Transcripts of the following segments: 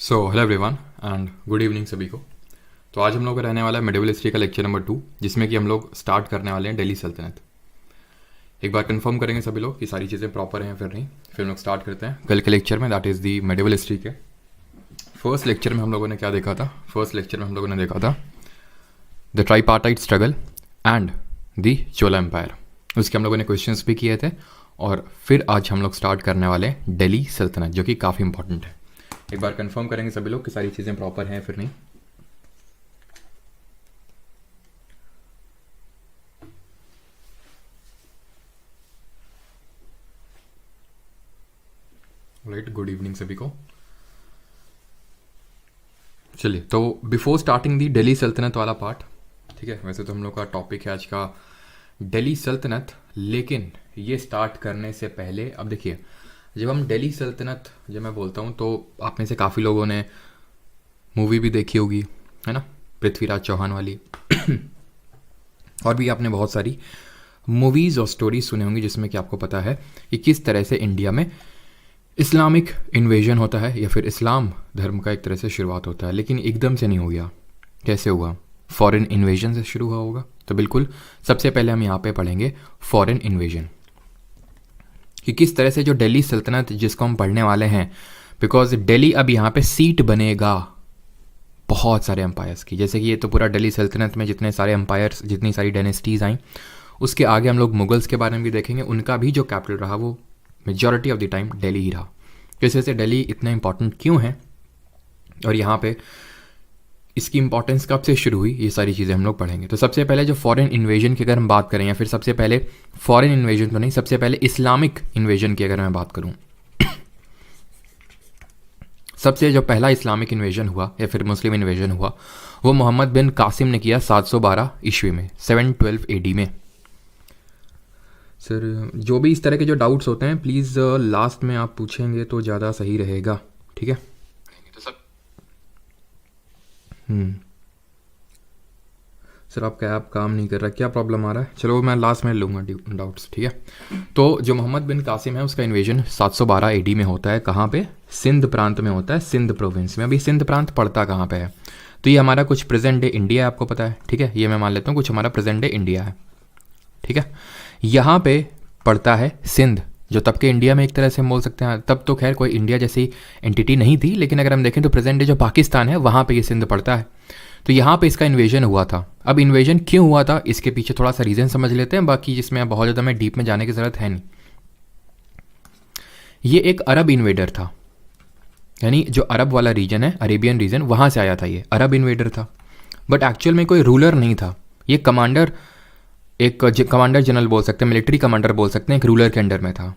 So hello everyone and good evening सभी को। तो आज हम लोग का रहने वाला है मिडिवल हिस्ट्री का लेक्चर नंबर 2, जिसमें कि हम लोग स्टार्ट करने वाले हैं दिल्ली सल्तनत। एक बार कंफर्म करेंगे सभी लोग कि सारी चीज़ें प्रॉपर हैं फिर नहीं, फिर हम लोग स्टार्ट करते हैं कल के लेक्चर में, that is the medieval history के फर्स्ट लेक्चर में हम लोगों ने क्या देखा था। फर्स्ट लेक्चर में हम लोगों ने देखा था the tripartite struggle and the Chola empire. उसके हम लोगों ने क्वेश्चंस भी किए थे और फिर आज हम लोग स्टार्ट करने वाले हैं दिल्ली सल्तनत, जो कि काफ़ी इंपॉर्टेंट है। एक बार कंफर्म करेंगे सभी लोग कि सारी चीज़ें प्रॉपर हैं फिर नहीं। राइट, गुड इवनिंग सभी को। चलिए, तो बिफोर स्टार्टिंग दी दिल्ली सल्तनत वाला पार्ट, ठीक है, वैसे तो हम लोग का टॉपिक है आज का दिल्ली सल्तनत, लेकिन ये स्टार्ट करने से पहले अब देखिए, जब हम दिल्ली सल्तनत जब मैं बोलता हूँ तो आप में से काफ़ी लोगों ने मूवी भी देखी होगी, है ना, पृथ्वीराज चौहान वाली और भी आपने बहुत सारी मूवीज़ और स्टोरीज सुने होंगी जिसमें कि आपको पता है कि किस तरह से इंडिया में इस्लामिक इन्वेजन होता है या फिर इस्लाम धर्म का एक तरह से शुरुआत होता है। लेकिन एकदम से नहीं हो गया, कैसे हुआ? फॉरेन इन्वेजन से शुरू हुआ होगा। तो बिल्कुल सबसे पहले हम यहाँ पे पढ़ेंगे फॉरेन इन्वेजन, कि किस तरह से जो दिल्ली सल्तनत जिसको हम पढ़ने वाले हैं, बिकॉज दिल्ली अब यहाँ पे सीट बनेगा बहुत सारे एम्पायर्स की। जैसे कि ये तो पूरा दिल्ली सल्तनत में जितने सारे एम्पायर्स, जितनी सारी डायनेस्टीज़ आई, उसके आगे हम लोग मुगल्स के बारे में भी देखेंगे। उनका भी जो कैपिटल रहा वो majority of the time Delhi ही रहा। किस वजह से दिल्ली इतना इंपॉर्टेंट क्यों है और यहाँ पे इसकी इंपॉर्टेंस कब से शुरू हुई, ये सारी चीज़ें हम लोग पढ़ेंगे। तो सबसे पहले जो फॉरेन इन्वेजन की अगर हम बात करें, या फिर सबसे पहले फॉरेन इन्वेजन तो नहीं, सबसे पहले इस्लामिक इन्वेजन की अगर मैं बात करूं, सबसे जो पहला इस्लामिक इन्वेजन हुआ या फिर मुस्लिम इन्वेजन हुआ वो मोहम्मद बिन कासिम ने किया 712 ईस्वी में, 712 एडी में। सर जो भी इस तरह के जो डाउट्स होते हैं प्लीज़ लास्ट में आप पूछेंगे तो ज़्यादा सही रहेगा, ठीक है। तो सब सर आपका ऐप काम नहीं कर रहा, क्या प्रॉब्लम आ रहा है? चलो मैं लास्ट में लूँगा डाउट्स, ठीक है। तो जो मोहम्मद बिन कासिम है उसका इन्वेजन 712 एडी में होता है। कहाँ पे? सिंध प्रांत में होता है, सिंध प्रोविंस में। अभी सिंध प्रांत पड़ता कहाँ पे है? तो ये हमारा कुछ प्रेजेंट डे इंडिया है, आपको पता है, ठीक है। ये मैं मान लेता हूँ कुछ हमारा प्रेजेंट डे इंडिया है, ठीक है। यहाँ पे पड़ता है सिंध, जो तब के इंडिया में एक तरह से हम बोल सकते हैं, तब तो खैर कोई इंडिया जैसी एंटिटी नहीं थी, लेकिन अगर हम देखें तो प्रेजेंट डे जो पाकिस्तान है वहाँ पे ये सिंध पड़ता है। तो यहाँ पे इसका इन्वेजन हुआ था। अब इन्वेजन क्यों हुआ था इसके पीछे थोड़ा सा रीज़न समझ लेते हैं, बाकी जिसमें बहुत ज़्यादा मैं डीप में जाने की ज़रूरत है नहीं। ये एक अरब इन्वेडर था, यानी जो अरब वाला रीजन है, अरेबियन रीजन, वहाँ से आया था। ये अरब इन्वेडर था, बट एक्चुअल में कोई रूलर नहीं था। ये कमांडर, एक कमांडर जनरल बोल सकते हैं, मिलिट्री कमांडर बोल सकते हैं, एक रूलर के अंडर में था।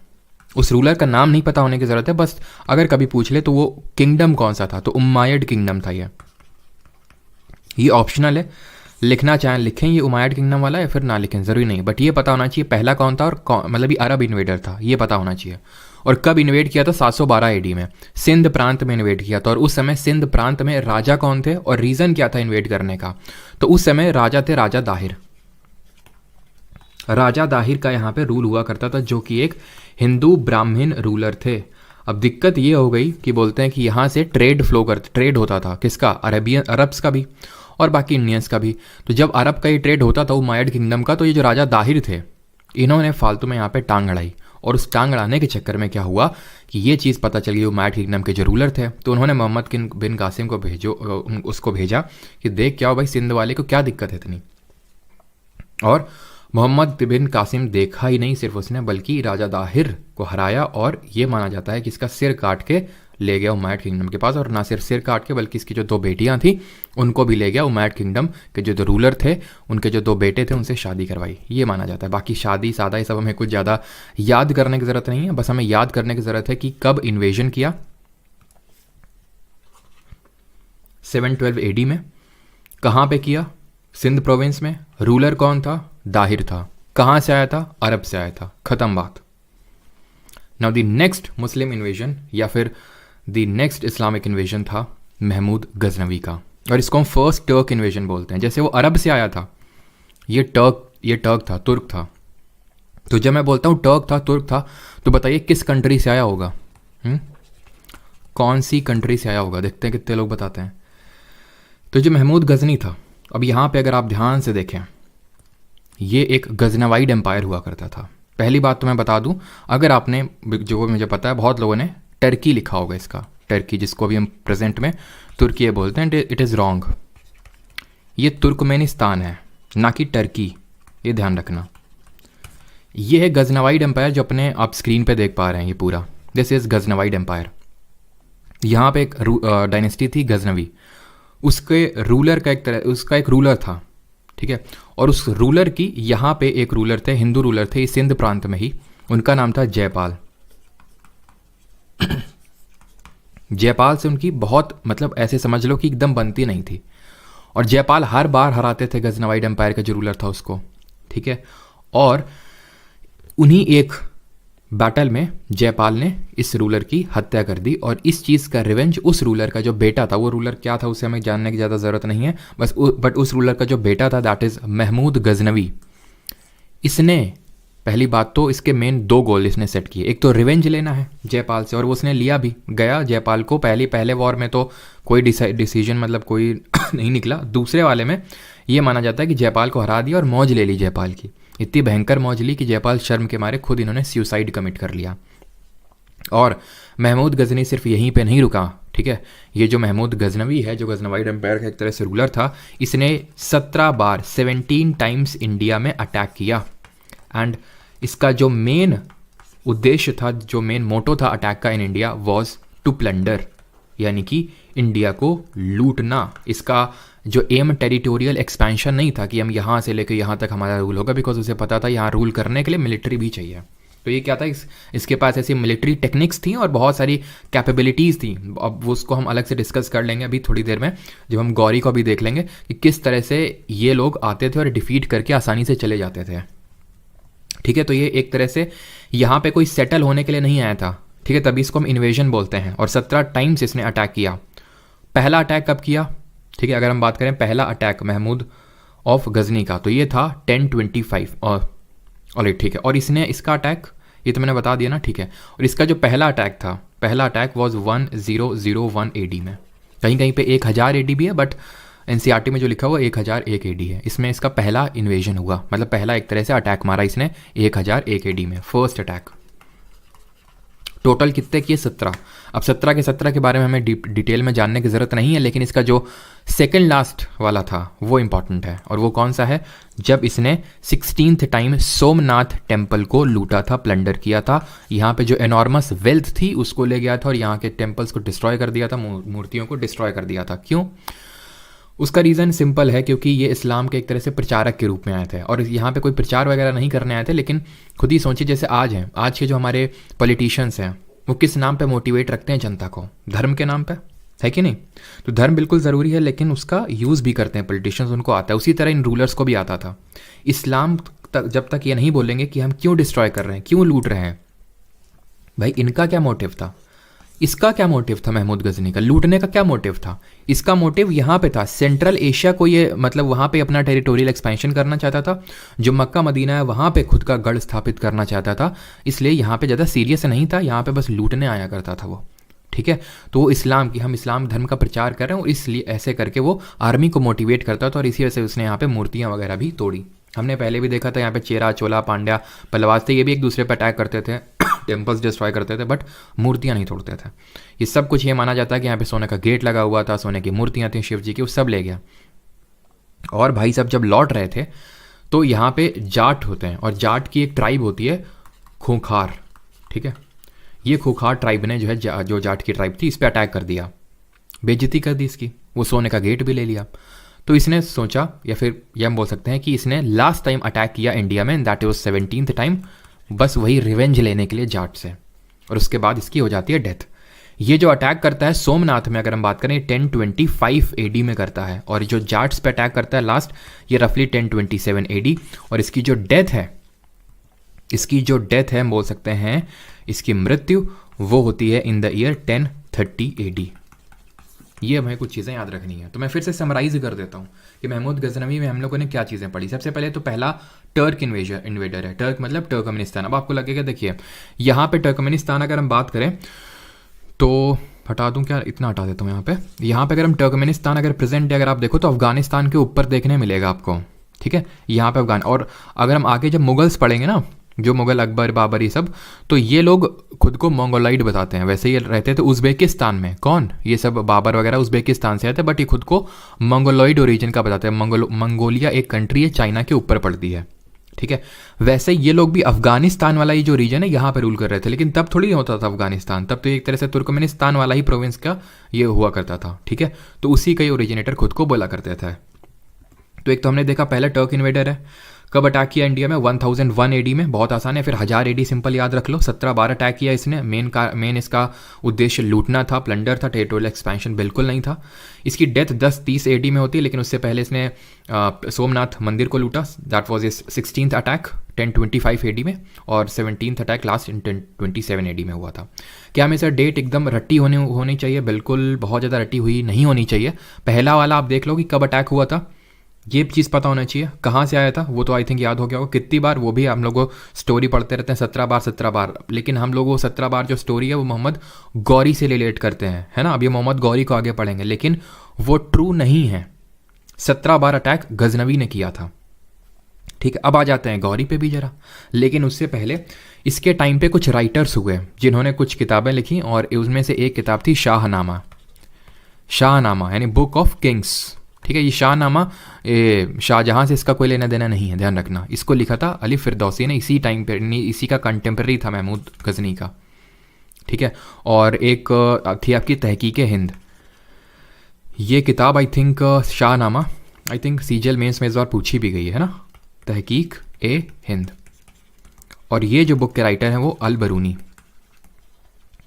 उस रूलर का नाम नहीं पता होने की ज़रूरत है, बस अगर कभी पूछ ले तो वो किंगडम कौन सा था, तो उम्मायड किंगडम था। ये ऑप्शनल है, लिखना चाहें लिखें ये उमायड किंगडम वाला, या फिर ना लिखें ज़रूरी नहीं, बट ये पता होना चाहिए पहला कौन था और मतलब ये अरब इन्वेडर था, ये पता होना चाहिए। और कब इन्वेड किया था? 712 एडी में सिंध प्रांत में इन्वेड किया था। और उस समय सिंध प्रांत में राजा कौन थे और रीज़न क्या था इन्वेड करने का? तो उस समय राजा थे राजा दाहिर। राजा दाहिर का यहाँ पे रूल हुआ करता था, जो कि एक हिंदू ब्राह्मण रूलर थे। अब दिक्कत ये हो गई कि बोलते हैं कि यहाँ से ट्रेड होता था, किसका? अरेबियन, अरब्स का भी और बाकी इंडियंस का भी। तो जब अरब का ये ट्रेड होता था उमायड किंगडम का, तो ये जो राजा दाहिर थे इन्होंने फालतू में यहाँ पे टांग अड़ाई। और उस टांग अड़ाने के चक्कर में क्या हुआ कि ये चीज़ पता चल गई उमायड किंगडम के जो रूलर थे, तो उन्होंने मोहम्मद बिन कासिम को उसको भेजा कि देख क्या हो भाई, सिंध वाले को क्या दिक्कत है इतनी। और मोहम्मद बिन कासिम देखा ही नहीं सिर्फ उसने, बल्कि राजा दाहिर को हराया और ये माना जाता है कि इसका सिर काट के ले गया उमायड किंगडम के पास। और ना सिर्फ सिर काट के, बल्कि इसकी जो 2 बेटियां थी उनको भी ले गया। उमायड किंगडम के जो रूलर थे उनके जो 2 बेटे थे उनसे शादी करवाई, ये माना जाता है। बाकी शादी सादा ये सब हमें कुछ ज़्यादा याद करने की ज़रूरत नहीं है, बस हमें याद करने की ज़रूरत है कि कब इन्वेजन किया, 712 एडी में। कहाँ पे किया? सिंध प्रोविंस में। रूलर कौन था? दाहिर था। कहाँ से आया था? अरब से आया था। खत्म बात। Now the next Muslim invasion या फिर द नेक्स्ट इस्लामिक इन्वेजन था महमूद गजनवी का, और इसको हम फर्स्ट टर्क इन्वेजन बोलते हैं। जैसे वो अरब से आया था, ये टर्क था, तुर्क था। तो जब मैं बोलता हूँ टर्क था, तुर्क था, तो बताइए किस कंट्री से आया होगा? कौन सी कंट्री से आया होगा, देखते हैं कितने लोग बताते हैं। तो जो महमूद गजनी था, अब यहाँ पे अगर आप ध्यान से देखें, ये एक गजनवाइड एम्पायर हुआ करता था। पहली बात तो मैं बता दूं, अगर आपने, जो मुझे पता है बहुत लोगों ने टर्की लिखा होगा, इसका टर्की जिसको अभी हम प्रेजेंट में तुर्की बोलते हैं, इट इज़ रॉन्ग। ये तुर्कमेनिस्तान है, ना कि टर्की, ये ध्यान रखना। ये है गजनवाइड एम्पायर जो अपने आप स्क्रीन पे देख पा रहे हैं, ये पूरा दिस इज़ गजनवाइड एम्पायर। यहाँ पे एक डायनेस्टी थी गजनवी, उसके रूलर का उसका एक रूलर था, ठीक है। और उस रूलर की, यहाँ पे एक रूलर थे, हिंदू रूलर थे इस सिंध प्रांत में ही, उनका नाम था जयपाल। जयपाल से उनकी बहुत, मतलब ऐसे समझ लो कि एकदम बनती नहीं थी, और जयपाल हर बार हराते थे गजनवाइड एम्पायर का जो रूलर था उसको, ठीक है। और उन्हीं एक बैटल में जयपाल ने इस रूलर की हत्या कर दी, और इस चीज़ का रिवेंज उस रूलर का जो बेटा था, वो रूलर क्या था उसे हमें जानने की ज़्यादा ज़रूरत नहीं है, बस बट उस रूलर का जो बेटा था दैट इज़ महमूद गजनवी, इसने पहली बात तो इसके मेन 2 गोल इसने सेट किए। एक तो रिवेंज लेना है जयपाल से, और वो उसने लिया भी। गया जयपाल को, पहले वॉर में तो कोई डिसीजन मतलब कोई नहीं निकला, दूसरे वाले में ये माना जाता है कि जयपाल को हरा दिया और मौज ले ली जयपाल की। इतनी भयंकर मौज ली कि जयपाल शर्म के मारे खुद इन्होंने सुसाइड कमिट कर लिया। और महमूद गजनी सिर्फ यहीं पे नहीं रुका, ठीक है। ये जो महमूद गजनवी है, जो गजनवाइड एम्पायर का एक तरह से रूलर था, इसने 17 बार 17 टाइम्स इंडिया में अटैक किया। एंड इसका जो मेन उद्देश्य था, जो मेन मोटो था अटैक का in India was to plunder, यानी कि इंडिया को लूटना। इसका जो एम टेरिटोरियल एक्सपेंशन नहीं था कि हम यहाँ से लेकर यहाँ तक हमारा रूल होगा, बिकॉज उसे पता था यहाँ रूल करने के लिए मिलिट्री भी चाहिए। तो ये क्या था, इसके पास ऐसी मिलिट्री टेक्निक्स थी और बहुत सारी कैपेबिलिटीज़ थी। अब वो उसको हम अलग से डिस्कस कर लेंगे अभी थोड़ी देर में, जब हम गौरी को भी देख लेंगे कि किस तरह से ये लोग आते थे और डिफीट करके आसानी से चले जाते थे, ठीक है। तो ये एक तरह से यहाँ पे कोई सेटल होने के लिए नहीं आया था, ठीक है, तभी इसको हम इन्वेजन बोलते हैं। और 17 टाइम्स इसने अटैक किया। पहला अटैक कब किया, ठीक है, अगर हम बात करें पहला अटैक महमूद ऑफ गजनी का, तो ये था 1025 और ठीक है। और इसने इसका अटैक, ये तो मैंने बता दिया ना, ठीक है। और इसका जो पहला अटैक था, पहला अटैक वॉज 1001 AD में। कहीं कहीं पे 1000 AD भी है, बट NCERT में जो लिखा हुआ 1001 AD है। इसमें इसका पहला इन्वेजन हुआ, मतलब पहला एक तरह से अटैक मारा इसने 1001 AD में, फर्स्ट अटैक। टोटल कितने किए, 17। अब 17 के 17 के बारे में हमें डिटेल में जानने की ज़रूरत नहीं है, लेकिन इसका जो सेकंड लास्ट वाला था वो इंपॉर्टेंट है। और वो कौन सा है, जब इसने 16th टाइम सोमनाथ टेम्पल को लूटा था, प्लंडर किया था। यहाँ पे जो एनॉर्मस वेल्थ थी उसको ले गया था और यहाँ के टेम्पल्स को डिस्ट्रॉय कर दिया था, मूर्तियों को डिस्ट्रॉय कर दिया था। क्यों, उसका रीज़न सिंपल है, क्योंकि ये इस्लाम के एक तरह से प्रचारक के रूप में आए थे और यहाँ पे कोई प्रचार वगैरह नहीं करने आए थे। लेकिन खुद ही सोचिए, जैसे आज हैं, आज के जो हमारे पॉलिटिशियंस हैं वो किस नाम पे मोटिवेट रखते हैं जनता को, धर्म के नाम पे, है कि नहीं। तो धर्म बिल्कुल ज़रूरी है, लेकिन उसका यूज़ भी करते हैं पॉलिटिशियंस, उनको आता है। उसी तरह इन रूलर्स को भी आता था। इस्लाम तक जब तक ये नहीं बोलेंगे कि हम क्यों डिस्ट्रॉय कर रहे हैं, क्यों लूट रहे हैं, भाई इनका क्या मोटिव था, इसका क्या मोटिव था, महमूद गजनी का लूटने का क्या मोटिव था। इसका मोटिव यहाँ पे था, सेंट्रल एशिया को ये मतलब वहाँ पे अपना टेरिटोरियल एक्सपेंशन करना चाहता था। जो मक्का मदीना है वहाँ पे खुद का गढ़ स्थापित करना चाहता था, इसलिए यहाँ पे ज़्यादा सीरियस नहीं था, यहाँ पे बस लूटने आया करता था वो, ठीक है। तो वो इस्लाम की, हम इस्लाम धर्म का प्रचार कर रहे हैं और इसलिए ऐसे करके वो आर्मी को मोटिवेट करता था और इसी वजह से उसने यहाँ पे मूर्तियाँ वगैरह भी तोड़ी। हमने पहले भी देखा था यहाँ पे चेरा, चोला, पांड्या, पल्लवास थे, ये भी एक दूसरे पर अटैक करते थे, टेम्पल्स डिस्ट्रॉय करते थे, बट मूर्तियाँ नहीं तोड़ते थे। ये सब कुछ ये माना जाता है कि यहाँ पे सोने का गेट लगा हुआ था, सोने की मूर्तियाँ थी शिव जी की, वो सब ले गया। और भाई साहब जब लौट रहे थे तो यहाँ पे जाट होते हैं और जाट की एक ट्राइब होती है खूंखार, ठीक है। ये खूंखार ट्राइब ने जो है जो जाट की ट्राइब थी इस पर अटैक कर दिया, बेइज्जती कर दी इसकी, वो सोने का गेट भी ले लिया। तो इसने सोचा, या फिर ये हम बोल सकते हैं कि इसने लास्ट टाइम अटैक किया इंडिया में, दैट वाज 17th टाइम, बस वही रिवेंज लेने के लिए जाट से, और उसके बाद इसकी हो जाती है डेथ। ये जो अटैक करता है सोमनाथ में, अगर हम बात करें 1025 AD में करता है, और जो जाट्स पे अटैक करता है लास्ट, ये रफली 1027 AD। और इसकी जो डेथ है हम बोल सकते हैं इसकी मृत्यु वो होती है इन द ईयर 1030 AD। ये हमें कुछ चीज़ें याद रखनी है। तो मैं फिर से समराइज कर देता हूँ कि महमूद गजनवी में हम लोगों ने क्या चीज़ें पढ़ी। सबसे पहले तो पहला टर्क इन्वेडर है, टर्क मतलब टर्कमेनिस्तान। अब आपको लगेगा देखिए यहाँ पे टर्कमेनिस्तान अगर हम बात करें तो हटा दूं क्या, इतना हटा देता हूँ यहाँ पे अगर हम टर्कमेनिस्तान अगर प्रेजेंट डे अगर आप देखो तो अफगानिस्तान के ऊपर देखने मिलेगा आपको, ठीक है, यहाँ पे अफगान। और अगर हम आगे जब मुगल्स पढ़ेंगे ना, जो मुगल अकबर बाबर ये सब, तो ये लोग खुद को मंगोलाइड बताते हैं। वैसे ये रहते थे उज़्बेकिस्तान में, कौन, ये सब बाबर वगैरह उज़्बेकिस्तान से आते हैं, बट ये खुद को मंगोलॉइड ओरिजिन का बताते हैं। मंगोलिया एक कंट्री है, चाइना के ऊपर पड़ती है, ठीक है। वैसे ये लोग भी अफगानिस्तान वाला ये जो रीजन है यहाँ पर रूल कर रहे थे, लेकिन तब थोड़ी नहीं होता था अफगानिस्तान, तब तो एक तरह से तुर्कमेनिस्तान वाला ही प्रोविंस का ये हुआ करता था, ठीक है। तो उसी का ही ओरिजिनेटर खुद को बोला करते थे। तो एक तो हमने देखा पहला टर्क इन्वेडर है, कब अटैक किया इंडिया में, 1001 एडी में, बहुत आसान है। फिर 1000 एडी सिंपल याद रख लो, 17 बार अटैक किया इसने। मेन इसका उद्देश्य लूटना था, प्लंडर था, टेरिटोरियल एक्सपेंशन बिल्कुल नहीं था। इसकी डेथ 1030 एडी में होती है, लेकिन उससे पहले इसने सोमनाथ मंदिर को लूटा। That was is 16th attack 1025 AD में, और 17th attack last in 1027 AD में हुआ था। क्या हमेशा डेट एकदम रट्टी होनी चाहिए? बिल्कुल बहुत ज़्यादा रट्टी हुई नहीं होनी चाहिए। पहला वाला आप देख लो कि कब अटैक हुआ था, ये चीज़ पता होना चाहिए। कहाँ से आया था वो तो आई थिंक याद हो गया होगा। कितनी बार, वो भी हम लोग स्टोरी पढ़ते रहते हैं, 17 बार। लेकिन हम लोग वो 17 बार जो स्टोरी है वो मोहम्मद गौरी से रिलेट करते हैं, है ना। अब ये मोहम्मद गौरी को आगे पढ़ेंगे, लेकिन वो ट्रू नहीं है। 17 बार अटैक गजनवी ने किया था, ठीक है। अब आ जाते हैं गौरी पे भी जरा, लेकिन उससे पहले इसके टाइम पे कुछ राइटर्स हुए जिन्होंने कुछ किताबें लिखी, और उसमें से एक किताब थी शाहनामा। शाहनामा यानी बुक ऑफ किंग्स, ठीक है। ये शाहनामा शाहजहां से इसका कोई लेना देना नहीं है, ध्यान रखना। इसको लिखा था अली फिरदौसी ने, इसी टाइम पे, इसी का कंटेम्प्रेरी था महमूद गजनी का, ठीक है। और एक थी आपकी तहकीक हिंद, ये किताब I think Shahnama, I think CGL mains में इस बार पूछी भी गई है ना, तहकीक ए हिंद। और ये जो बुक के राइटर हैं वो अल बरूनी।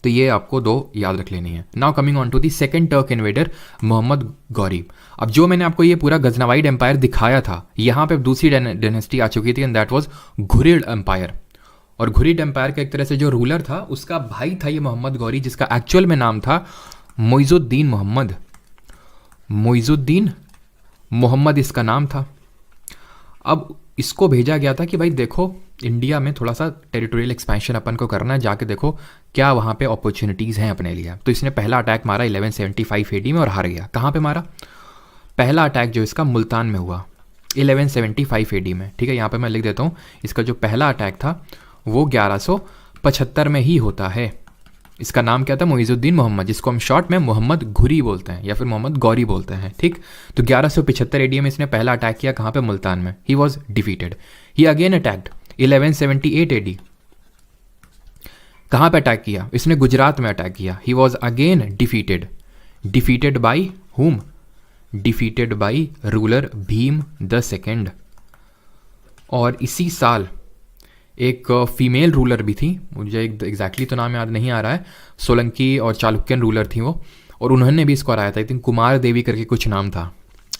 तो ये आपको दो याद रख लेनी है। Now coming on to the second Turk invader, Mohammad Ghori. अब जो मैंने आपको ये पूरा गजनवाइड एम्पायर दिखाया था, यहाँ पे दूसरी डायनेस्टी आ चुकी थी, and that was Ghurid empire. और घुरिद एम्पायर का एक तरह से जो रूलर था, उसका भाई था ये मोहम्मद गौरी, जिसका एक्चुअल में नाम था मोइजुद्दीन मोहम्मद। मोइजुद्दीन मोहम्मद इसका नाम था। अब इसको भेजा गया था कि भाई देखो, इंडिया में थोड़ा सा टेरिटोरियल एक्सपेंशन अपन को करना है, जाके देखो क्या वहाँ पे अपॉर्चुनिटीज़ हैं अपने लिए। तो इसने पहला अटैक मारा 1175 एडी में और हार गया। कहाँ पे मारा? पहला अटैक जो इसका मुल्तान में हुआ 1175 एडी में, ठीक है। यहाँ पे मैं लिख देता हूँ, इसका जो पहला अटैक था वो 1175 में ही होता है। इसका नाम क्या था? मोइजुद्दीन मोहम्मद, जिसको हम शॉर्ट में मोहम्मद घुरी बोलते हैं या फिर मोहम्मद गौरी बोलते हैं, ठीक। तो 1175 एडी में इसने पहला अटैक किया, कहाँ पे? मुल्तान में। He was defeated. He again attacked 1178 AD. कहाँ पे अटैक किया? इसने गुजरात में अटैक किया। He was again defeated. Defeated by whom? Defeated by ruler Bhim the second. और इसी साल एक फीमेल रूलर भी थी, मुझे एग्जैक्टली तो नाम याद नहीं आ रहा है, सोलंकी और चालुक्यन रूलर थी वो, और उन्होंने भी इसको हराया था। आई थिंक कुमार देवी करके कुछ नाम था,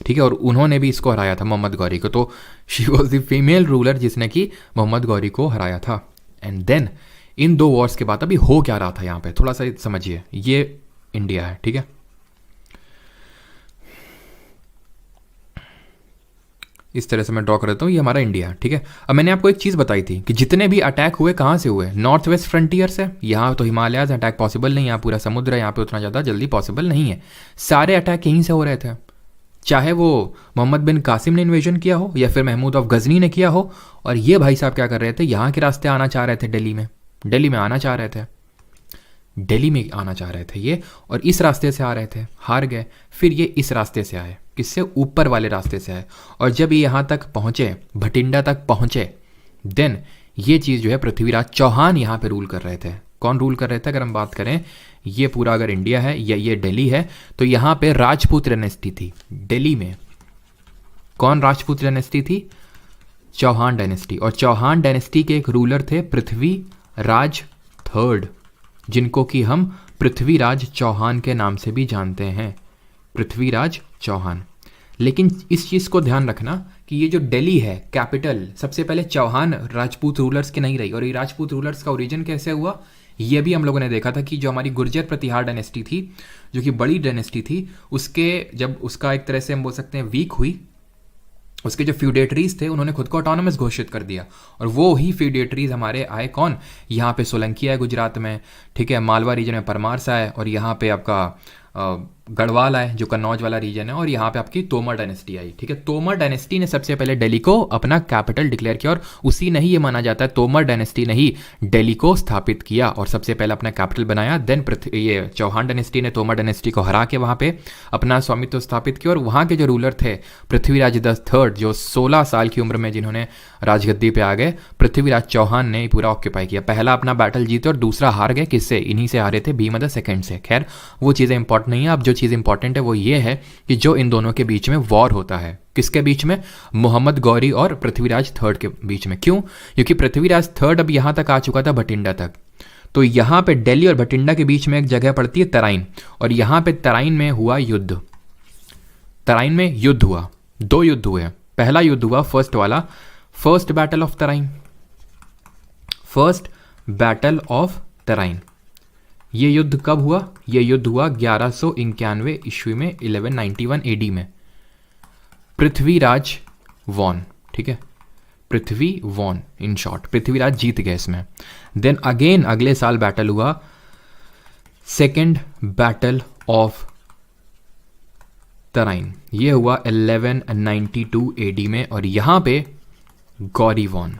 ठीक है। और उन्होंने भी इसको हराया था, मोहम्मद गौरी को। तो she was the female ruler जिसने कि मोहम्मद गौरी को हराया था। एंड देन इन दो वॉर्स के बाद अभी हो क्या रहा था यहाँ पे, थोड़ा सा समझिए। ये इंडिया है, ठीक है। इस तरह से मैं ड्रॉ कर देता हूँ, ये हमारा इंडिया है, ठीक है। अब मैंने आपको एक चीज़ बताई थी कि जितने भी अटैक हुए कहाँ से हुए? नॉर्थ वेस्ट फ्रंटियर से। यहाँ तो हिमालयाज अटैक पॉसिबल नहीं, यहाँ पूरा समुद्र है, यहाँ पे उतना ज़्यादा जल्दी पॉसिबल नहीं है। सारे अटैक यहीं से हो रहे थे, चाहे वो मोहम्मद बिन कासिम ने इन्वेजन किया हो या फिर महमूद ऑफ गजनी ने किया हो। और ये भाई साहब क्या कर रहे थे? यहाँ के रास्ते आना चाह रहे थे, दिल्ली में आना चाह रहे थे, दिल्ली में आना चाह रहे थे ये, और इस रास्ते से आ रहे थे, हार गए। फिर ये इस रास्ते से आए, किससे? ऊपर वाले रास्ते से आए। और जब ये यहाँ तक पहुँचे, भटिंडा तक पहुँचे, देन ये चीज़ जो है पृथ्वीराज चौहान यहाँ पे रूल कर रहे थे। कौन रूल कर रहे थे? अगर हम बात करें, ये पूरा अगर इंडिया है या ये दिल्ली है, तो यहाँ पे राजपूत डायनेस्टी थी। दिल्ली में कौन राजपूत डायनेस्टी थी? चौहान डायनेस्टी। और चौहान डायनेस्टी के एक रूलर थे पृथ्वीराज थर्ड, जिनको कि हम पृथ्वीराज चौहान के नाम से भी जानते हैं, पृथ्वीराज चौहान। लेकिन इस चीज़ को ध्यान रखना कि ये जो दिल्ली है कैपिटल, सबसे पहले चौहान राजपूत रूलर्स की नहीं रही। और ये राजपूत रूलर्स का ओरिजिन कैसे हुआ, ये भी हम लोगों ने देखा था कि जो हमारी गुर्जर प्रतिहार डायनेस्टी थी, जो कि बड़ी डायनेस्टी थी, उसके जब उसका एक तरह से हम बोल सकते हैं वीक हुई, उसके जो फ्यूडेटरीज थे उन्होंने खुद को ऑटोनमस घोषित कर दिया, और वो ही फ्यूडेटरीज हमारे आए कौन, यहाँ पे सोलंकी है गुजरात में, ठीक है, मालवा रीजन में परमार्स आए, और यहाँ पे आपका गढ़वाल आए जो कन्नौज वाला रीजन है, और यहाँ पे आपकी तोमर डायनेस्टी आई, ठीक है। तोमर डायनेस्टी ने सबसे पहले दिल्ली को अपना कैपिटल डिक्लेयर किया, और उसी ने ही ये माना जाता है तोमर डायनेस्टी ने ही दिल्ली को स्थापित किया और सबसे पहले अपना कैपिटल बनाया। देन ये चौहान डायनेस्टी ने तोमर डायनेस्टी को हरा के वहाँ पे अपना स्वामित्व स्थापित किया, और वहाँ के जो रूलर थे पृथ्वीराज III जो 16 साल की उम्र में जिन्होंने राजगद्दी पे आ गए, पृथ्वीराज चौहान ने पूरा ऑक्यूपाई किया। पहला अपना बैटल जीते और दूसरा हार गए, किससे, इन्हीं से हारे थे, भीमदा सेकंड से। खैर वो चीज़ें इंपॉर्टेंट नहीं है, अब जो चीज़ इंपॉर्टेंट है वो ये है कि जो इन दोनों के बीच में वॉर होता है, किसके बीच में, मोहम्मद गौरी और पृथ्वीराज III के बीच में। क्यों, क्योंकि पृथ्वीराज III अब यहाँ तक आ चुका था, भटिंडा तक, तो यहाँ पे दिल्ली और भटिंडा के बीच में एक जगह पड़ती है तराइन, और यहाँ पे तराइन में हुआ युद्ध, तराइन में युद्ध हुआ, 2 युद्ध हुए। पहला युद्ध हुआ फर्स्ट वाला, first battle of Tarain, first battle of Tarain. ये युद्ध कब हुआ, ये युद्ध हुआ 1191 ईस्वी में, 1191 एडी में। पृथ्वीराज वॉन, ठीक है, पृथ्वी वॉन, इन शॉर्ट पृथ्वीराज जीत गए इसमें। देन अगेन अगले साल बैटल हुआ, सेकेंड बैटल ऑफ तराइन, ये हुआ 1192 एडी में, और यहां पे गौरी वॉन,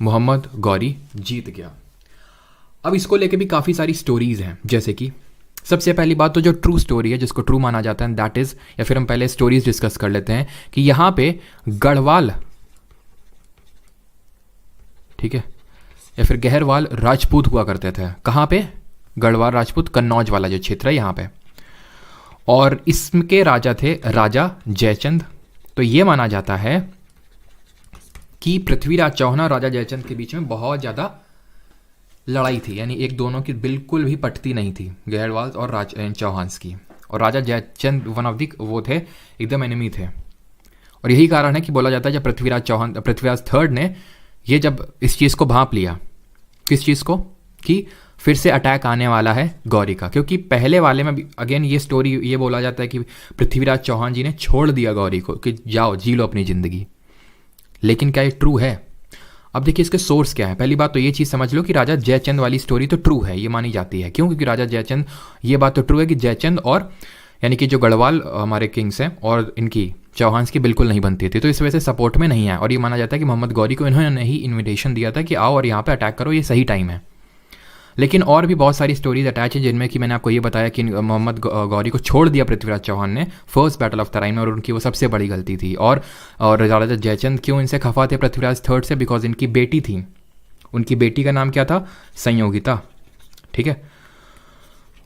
मोहम्मद गौरी जीत गया। अब इसको लेके भी काफ़ी सारी स्टोरीज हैं, जैसे कि सबसे पहली बात तो जो ट्रू स्टोरी है, जिसको ट्रू माना जाता है, दैट इज, या फिर हम पहले स्टोरीज डिस्कस कर लेते हैं कि यहाँ पे गढ़वाल, ठीक है, या फिर गहरवाल राजपूत हुआ करते थे। कहाँ पे, गढ़वाल राजपूत, कन्नौज वाला जो क्षेत्र है यहाँ पे, और इसके राजा थे राजा जयचंद। तो ये माना जाता है कि पृथ्वीराज चौहान और राजा जयचंद के बीच में बहुत ज़्यादा लड़ाई थी, यानी एक दोनों की बिल्कुल भी पटती नहीं थी, गहरवाल और चौहान्स की, और राजा जयचंद वन ऑफ दी वो थे, एकदम एनिमी थे। और यही कारण है कि बोला जाता है जब पृथ्वीराज III ने ये जब इस चीज़ को भांप लिया, किस चीज़ को, कि फिर से अटैक आने वाला है गौरी का, क्योंकि पहले वाले में अगेन ये स्टोरी ये बोला जाता है कि पृथ्वीराज चौहान जी ने छोड़ दिया गौरी को कि जाओ जी लो अपनी ज़िंदगी। लेकिन क्या ये ट्रू है? अब देखिए इसके सोर्स क्या है। पहली बात तो ये चीज़ समझ लो कि राजा जयचंद वाली स्टोरी तो ट्रू है, ये मानी जाती है। क्यों? क्योंकि राजा जयचंद, ये बात तो ट्रू है कि जयचंद और यानी कि जो गढ़वाल हमारे किंग्स हैं और इनकी चौहान्स की बिल्कुल नहीं बनती थी, तो इस वजह से सपोर्ट में नहीं आया। और ये माना जाता है कि मोहम्मद गौरी को इन्होंने ही इन्विटेशन दिया था कि आओ और यहाँ पे अटैक करो, ये सही टाइम है। लेकिन और भी बहुत सारी स्टोरीज अटैच हैं, जिनमें कि मैंने आपको ये बताया कि मोहम्मद गौरी को छोड़ दिया पृथ्वीराज चौहान ने फर्स्ट बैटल ऑफ तराइन में, और उनकी वो सबसे बड़ी गलती थी। और राजा जयचंद क्यों इनसे खफा थे पृथ्वीराज III से? बिकॉज इनकी बेटी थी, उनकी बेटी का नाम क्या था? संयोगिता, ठीक है।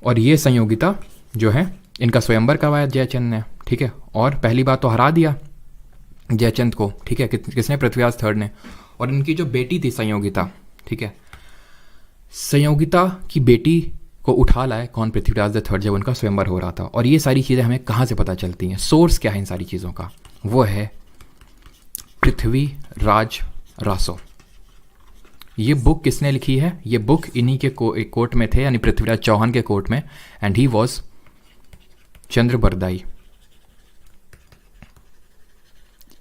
और ये संयोगिता जो है इनका स्वयंवर करवाया जयचंद ने, ठीक है। और पहली बात तो हरा दिया जयचंद को, ठीक है, किसने? पृथ्वीराज III ने। और इनकी जो बेटी थी संयोगिता, ठीक है, संयोगिता की बेटी को उठा लाए कौन? पृथ्वीराज III, जब उनका स्वयंवर हो रहा था। और ये सारी चीज़ें हमें कहाँ से पता चलती हैं? सोर्स क्या है इन सारी चीज़ों का? वो है पृथ्वीराज रासो। ये बुक किसने लिखी है? ये बुक इन्हीं के कोर्ट में थे, यानी पृथ्वीराज चौहान के कोर्ट में, एंड ही वॉज चंद्रबरदाई।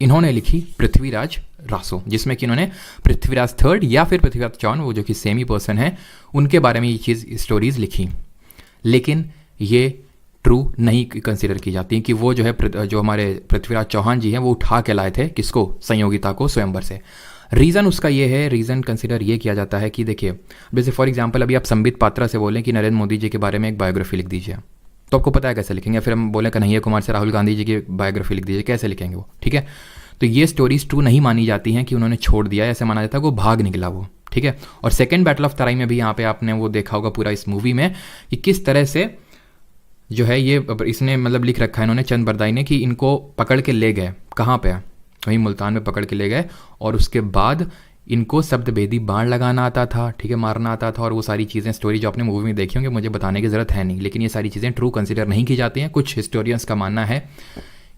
इन्होंने लिखी पृथ्वीराज रासो, जिसमें कि इन्होंने पृथ्वीराज III या फिर पृथ्वीराज चौहान, वो जो कि सेम ही पर्सन है, उनके बारे में ये चीज़ स्टोरीज लिखी। लेकिन ये ट्रू नहीं कंसिडर की जाती कि वो जो है जो हमारे पृथ्वीराज चौहान जी हैं वो उठा के लाए थे किसको? संयोगिता को स्वयंवर से। रीज़न उसका ये है, रीज़न कंसिडर ये किया जाता है कि देखिए, जैसे फॉर एग्जांपल अभी आप संबित पात्रा से बोलें कि नरेंद्र मोदी जी के बारे में एक बायोग्राफी लिख दीजिए, तो आपको पता है कैसे लिखेंगे। फिर हम बोले कन्हैया कुमार से राहुल गांधी जी की बायोग्राफी लिख दीजिए, कैसे लिखेंगे वो? ठीक है, तो ये स्टोरीज ट्रू नहीं मानी जाती हैं कि उन्होंने छोड़ दिया, ऐसे माना जाता है वो भाग निकला वो, ठीक है। और सेकेंड बैटल ऑफ तराई में भी यहाँ पे आपने वो देखा होगा पूरा इस मूवी में कि किस तरह से जो है ये इसने मतलब लिख रखा है इन्होंने, चंद बरदाई ने, कि इनको पकड़ के ले गए कहाँ पे? वहीं मुल्तान में पकड़ के ले गए, और उसके बाद इनको शब्दभेदी बाण लगाना आता था, ठीक है, मारना आता था, और वो सारी चीज़ें स्टोरी जो आपने मूवी में देखी होंगी, मुझे बताने की ज़रूरत है नहीं। लेकिन ये सारी चीज़ें ट्रू कंसिडर नहीं की जाती हैं। कुछ हिस्टोरियंस का मानना है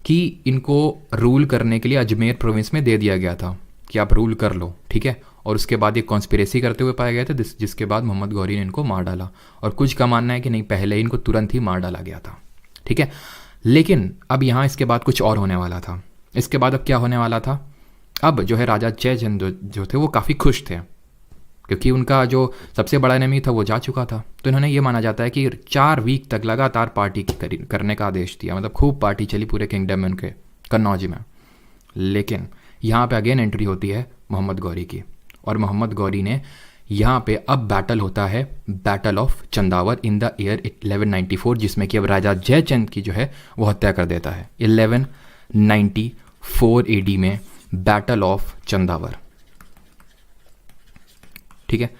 कि इनको रूल करने के लिए अजमेर प्रोविंस में दे दिया गया था कि आप रूल कर लो, ठीक है। और उसके बाद ये कॉन्स्पिरेसी करते हुए पाए गए थे, जिसके बाद मोहम्मद गौरी ने इनको मार डाला। और कुछ का मानना है कि नहीं, पहले इनको तुरंत ही मार डाला गया था, ठीक है। लेकिन अब यहाँ इसके बाद कुछ और होने वाला था। इसके बाद अब क्या होने वाला था, अब जो है राजा जयचंद जो थे वो काफ़ी खुश थे, क्योंकि उनका जो सबसे बड़ा एनिमी था वो जा चुका था। तो इन्होंने ये माना जाता है कि 4 वीक तक लगातार पार्टी करने का आदेश दिया, मतलब खूब पार्टी चली पूरे किंगडम में, उनके कन्नौज में। लेकिन यहाँ पे अगेन एंट्री होती है मोहम्मद गौरी की, और मोहम्मद गौरी ने यहाँ पे अब बैटल होता है, battle of Chandawar in the year 1194, जिसमें कि अब राजा जयचंद की जो है वो हत्या कर देता है 1194 AD में, बैटल ऑफ चंदावर। ठीक है,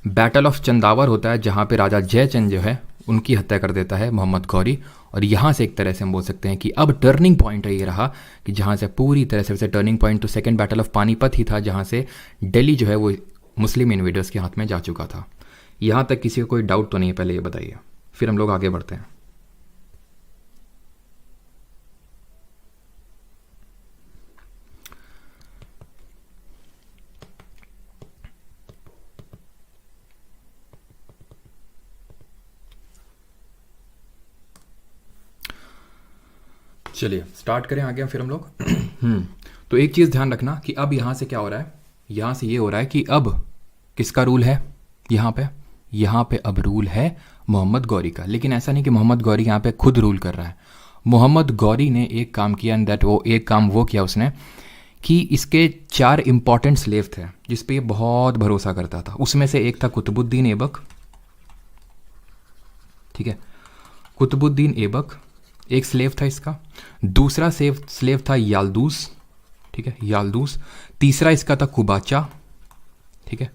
बैटल ऑफ चंदावर होता है जहाँ पे राजा जयचंद जो है उनकी हत्या कर देता है मोहम्मद गौरी। और यहाँ से एक तरह से हम बोल सकते हैं कि अब टर्निंग पॉइंट है ये रहा, कि जहाँ से पूरी तरह से, वैसे टर्निंग पॉइंट तो सेकेंड बैटल ऑफ पानीपत ही था, जहाँ से दिल्ली जो है वो मुस्लिम इन्वेडर्स के हाथ में जा चुका था। यहाँ तक किसी को कोई डाउट तो नहीं है, पहले ये बताइए, फिर हम लोग आगे बढ़ते हैं। चलिए स्टार्ट करें आगे फिर हम लोग। तो एक चीज़ ध्यान रखना कि अब यहाँ से क्या हो रहा है, यहाँ से ये हो रहा है कि अब किसका रूल है यहाँ पे अब रूल है मोहम्मद गौरी का। लेकिन ऐसा नहीं कि मोहम्मद गौरी यहाँ पे खुद रूल कर रहा है। मोहम्मद गौरी ने एक काम किया, एंड दैट वो एक काम वो किया उसने कि इसके 4 इंपॉर्टेंट स्लेव थे जिस पे ये बहुत भरोसा करता था। उसमें से एक था कुतुबुद्दीन ऐबक, ठीक है, कुतुबुद्दीन ऐबक एक स्लेव था इसका। दूसरा स्लेव था याल्दूस, ठीक है, याल्दूस। तीसरा इसका था कुबाचा, ठीक है,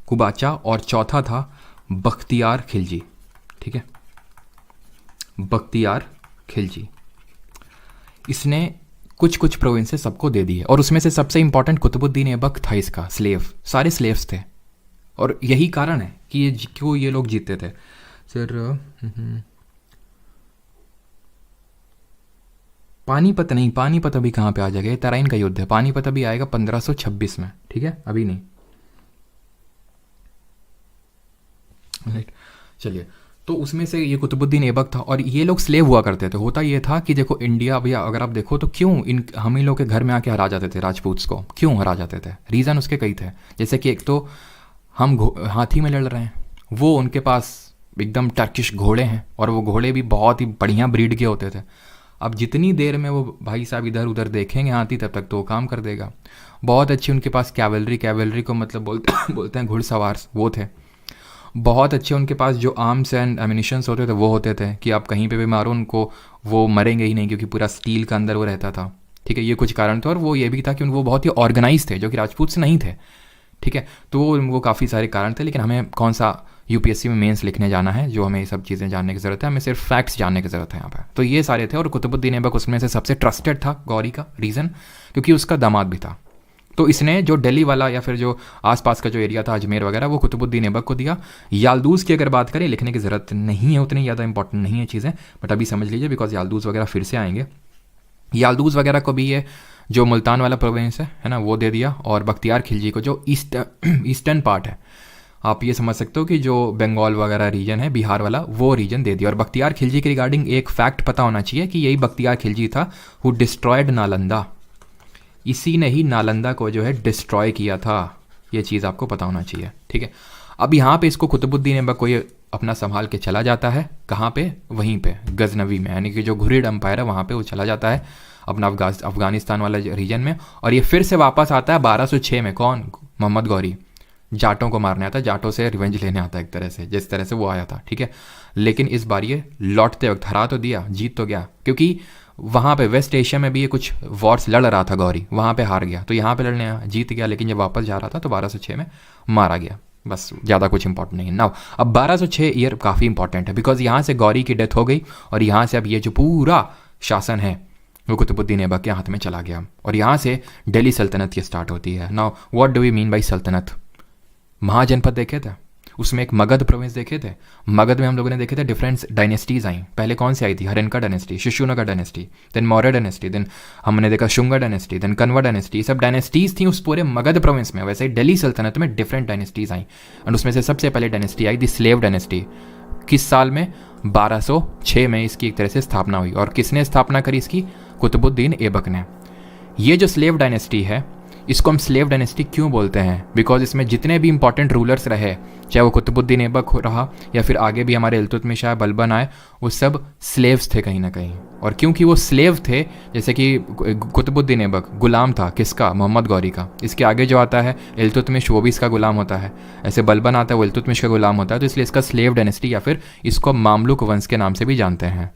कुबाचा। और चौथा था बख्तियार खिलजी, ठीक है, बख्तियार खिलजी। इसने कुछ कुछ प्रोविंसेस सबको दे दी है, और उसमें से सबसे इंपॉर्टेंट कुतुबुद्दीन ऐबक था इसका स्लेव। सारे स्लेव्स थे, और यही कारण है कि ये क्यों ये लोग जीते थे। सर पानीपत नहीं, पानीपत अभी कहाँ पे आ जाएगा, ये तराइन का युद्ध है। पानीपत अभी आएगा 1526 में, ठीक है, अभी नहीं। राइट, चलिए। तो उसमें से ये कुतुबुद्दीन ऐबक था, और ये लोग स्लेव हुआ करते थे। होता ये था कि देखो इंडिया भैया, अगर आप देखो तो क्यों हम ही लोग के घर में आके हरा जाते थे राजपूत्स को, क्यों हरा जाते थे, रीज़न उसके कई थे। जैसे कि एक तो हम हाथी में लड़ रहे हैं, वो उनके पास एकदम टर्किश घोड़े हैं, और वो घोड़े भी बहुत ही बढ़िया ब्रीड के होते थे। अब जितनी देर में वो भाई साहब इधर उधर देखेंगे हाथी, तब तक तो वो काम कर देगा। बहुत अच्छी उनके पास कैवलरी को मतलब बोलते हैं घुड़सवार, वो थे। बहुत अच्छे उनके पास जो आर्म्स एंड एमिनिशंस होते थे वो होते थे कि आप कहीं पे भी मारो उनको, वो मरेंगे ही नहीं, क्योंकि पूरा स्टील का अंदर वो रहता था, ठीक है। ये कुछ कारण थे, और वो ये भी था कि वो बहुत ही ऑर्गेनाइज थे, जो कि राजपूत से नहीं थे, ठीक है। तो वो काफ़ी सारे कारण थे। लेकिन हमें कौन सा यूपीएससी में मेंस लिखने जाना है जो हमें ये सब चीज़ें जानने की ज़रूरत है, हमें सिर्फ फैक्ट्स जानने की ज़रूरत है यहाँ पर। तो ये सारे थे, और कुतुबुद्दीन ऐबक उसमें से सबसे ट्रस्टेड था गौरी का, रीज़न क्योंकि उसका दामाद भी था। तो इसने जो दिल्ली वाला या फिर जो आसपास का जो एरिया था अजमेर वगैरह, वो कुतुबुद्दीन ऐबक को दिया। याल्दूस की अगर बात करें, लिखने की ज़रूरत नहीं है, उतनी ज़्यादा इंपॉर्टेंट नहीं है चीज़ें, बट अभी समझ लीजिए बिकॉज याल्दूस वगैरह फिर से आएंगे। याल्दूस वगैरह को भी ये जो मुल्तान वाला प्रोविंस है ना, वो दे दिया। और बख्तियार खिलजी को जो ईस्टर्न पार्ट है, आप ये समझ सकते हो कि जो बंगाल वगैरह रीजन है, बिहार वाला, वो रीजन दे दिया। और बख्तियार खिलजी के रिगार्डिंग एक फैक्ट पता होना चाहिए कि यही बख्तियार खिलजी था हु डिस्ट्रॉयड नालंदा। इसी ने ही नालंदा को जो है डिस्ट्रॉय किया था, ये चीज़ आपको पता होना चाहिए, ठीक है। अब यहाँ पे इसको कुतुबुद्दीन ऐबक को ये अपना संभाल के चला जाता है, कहाँ पे, वहीं पे गजनवी में, यानी कि जो घुरिड एम्पायर है वहाँ पे वो चला जाता है अपना अफगानिस्तान वाला रीजन में। और ये फिर से वापस आता है 1206 में। कौन? मोहम्मद गौरी जाटों को मारने आता है, जाटों से रिवेंज लेने आता है एक तरह से, जिस तरह से वो आया था, ठीक है। लेकिन इस बार ये लौटते वक्त हरा तो दिया, जीत तो गया, क्योंकि वहाँ पे वेस्ट एशिया में भी ये कुछ वॉर्स लड़ रहा था गौरी, वहाँ पे हार गया, तो यहाँ पे लड़ने जीत गया। लेकिन जब वापस जा रहा था तो 1206 में मारा गया, बस, ज़्यादा कुछ इंपॉर्टेंट नहीं है। नाउ अब 1206 ईयर काफ़ी इंपॉर्टेंट है, बिकॉज यहाँ से गौरी की डेथ हो गई, और यहाँ से अब ये जो पूरा शासन है वो कुतुबुद्दीन ऐबक के हाथ में चला गया, और यहाँ से दिल्ली सल्तनत की स्टार्ट होती है। Now what do we mean by saltanat? Mahajanapada देखे थे, उसमें एक मगध प्रोविंस देखे थे। मगध में हम लोगों ने देखे थे डिफरेंट डायनेस्टीज आई। पहले कौन सी आई थी? Haryanka dynasty, Shishunaga dynasty, then Maurya dynasty, then हमने देखा Shunga dynasty, then Kanva dynasty. ये सब डायनेस्टीज थी उस पूरे मगध प्रोविंस में। वैसे ही दिल्ली सल्तनत में डिफरेंट डायनेस्टीज आई, और उसमें से सबसे पहले डायनेस्टी आई दी स्लेव डायनेस्टी। किस साल में? 1206 में इसकी एक तरह से स्थापना हुई। और किसने स्थापना करी इसकी? कुतुबुद्दीन ऐबक ने। ये जो स्लेव डायनेस्टी है, इसको हम स्लेव डायनेस्टी क्यों बोलते हैं? बिकॉज इसमें जितने भी इंपॉर्टेंट रूलर्स रहे, चाहे वो कुतुबुद्दीन ऐबक रहा या फिर आगे भी हमारे इल्तुतमिश शाह बलबन आए, वो सब स्लेव्स थे कहीं ना कहीं। और क्योंकि वो स्लेव थे, जैसे कि कुतुबुद्दीन ऐबक गुलाम था किसका? मोहम्मद गौरी का। इसके आगे जो आता है इल्तुतमिश, वो भी इसका गुलाम होता है। ऐसे बलबन आता है, वो इल्तुतमिश का गुलाम होता है। तो इसलिए इसका स्लेव डायनेस्टी या फिर इसको मामलुक वंश के नाम से भी जानते हैं,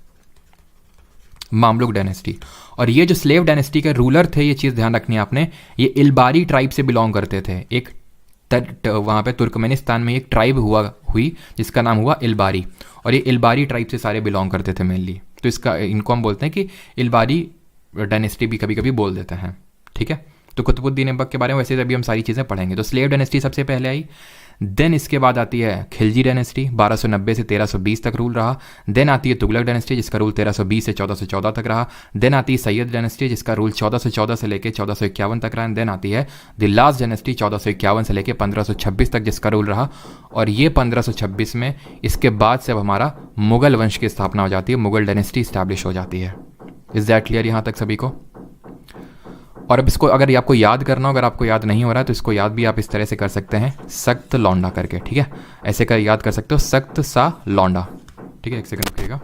मामलुक डायनेस्टी। और ये जो स्लेव डायनेस्टी के रूलर थे, ये चीज़ ध्यान रखनी है आपने, ये इल्बारी ट्राइब से बिलोंग करते थे। एक वहाँ पे तुर्कमेनिस्तान में एक ट्राइब हुई जिसका नाम हुआ इल्बारी, और ये इल्बारी ट्राइब से सारे बिलोंग करते थे मेनली। तो इनको हम बोलते हैं कि इल्बारी डायनेस्टी भी कभी कभी बोल देते हैं, ठीक है। तो कुतुबुद्दीन ऐबक के बारे में वैसे अभी हम सारी चीज़ें पढ़ेंगे। तो स्लेव डायनेस्टी सबसे पहले आई, देन इसके बाद आती है खिलजी डायनेस्टी, 1290 से 1320 तक रूल रहा। देन आती है तुगलक डायनेस्टी, जिसका रूल 1320 से 1414 तक रहा। देन आती है सैयद डायनेस्टी, जिसका रूल 1414 से लेकर 1451 तक रहा। देन आती है द लास्ट डायनेस्टी, 1451 से लेकर 1526 तक, जिसका रूल रहा। और ये 1526 में इसके बाद से अब हमारा मुगल वंश की स्थापना हो जाती है, मुगल डायनेस्टी इस्टेब्लिश हो जाती है। इज दैट क्लियर यहाँ तक सभी को? और अब इसको अगर आपको याद करना हो, अगर आपको याद नहीं हो रहा है तो इसको याद भी आप इस तरह से कर सकते हैं, सख्त लौंडा करके, ठीक है। ऐसे कर याद कर सकते हो, सख्त सा लौंडा, ठीक है। एक सेकंड रुकिएगा।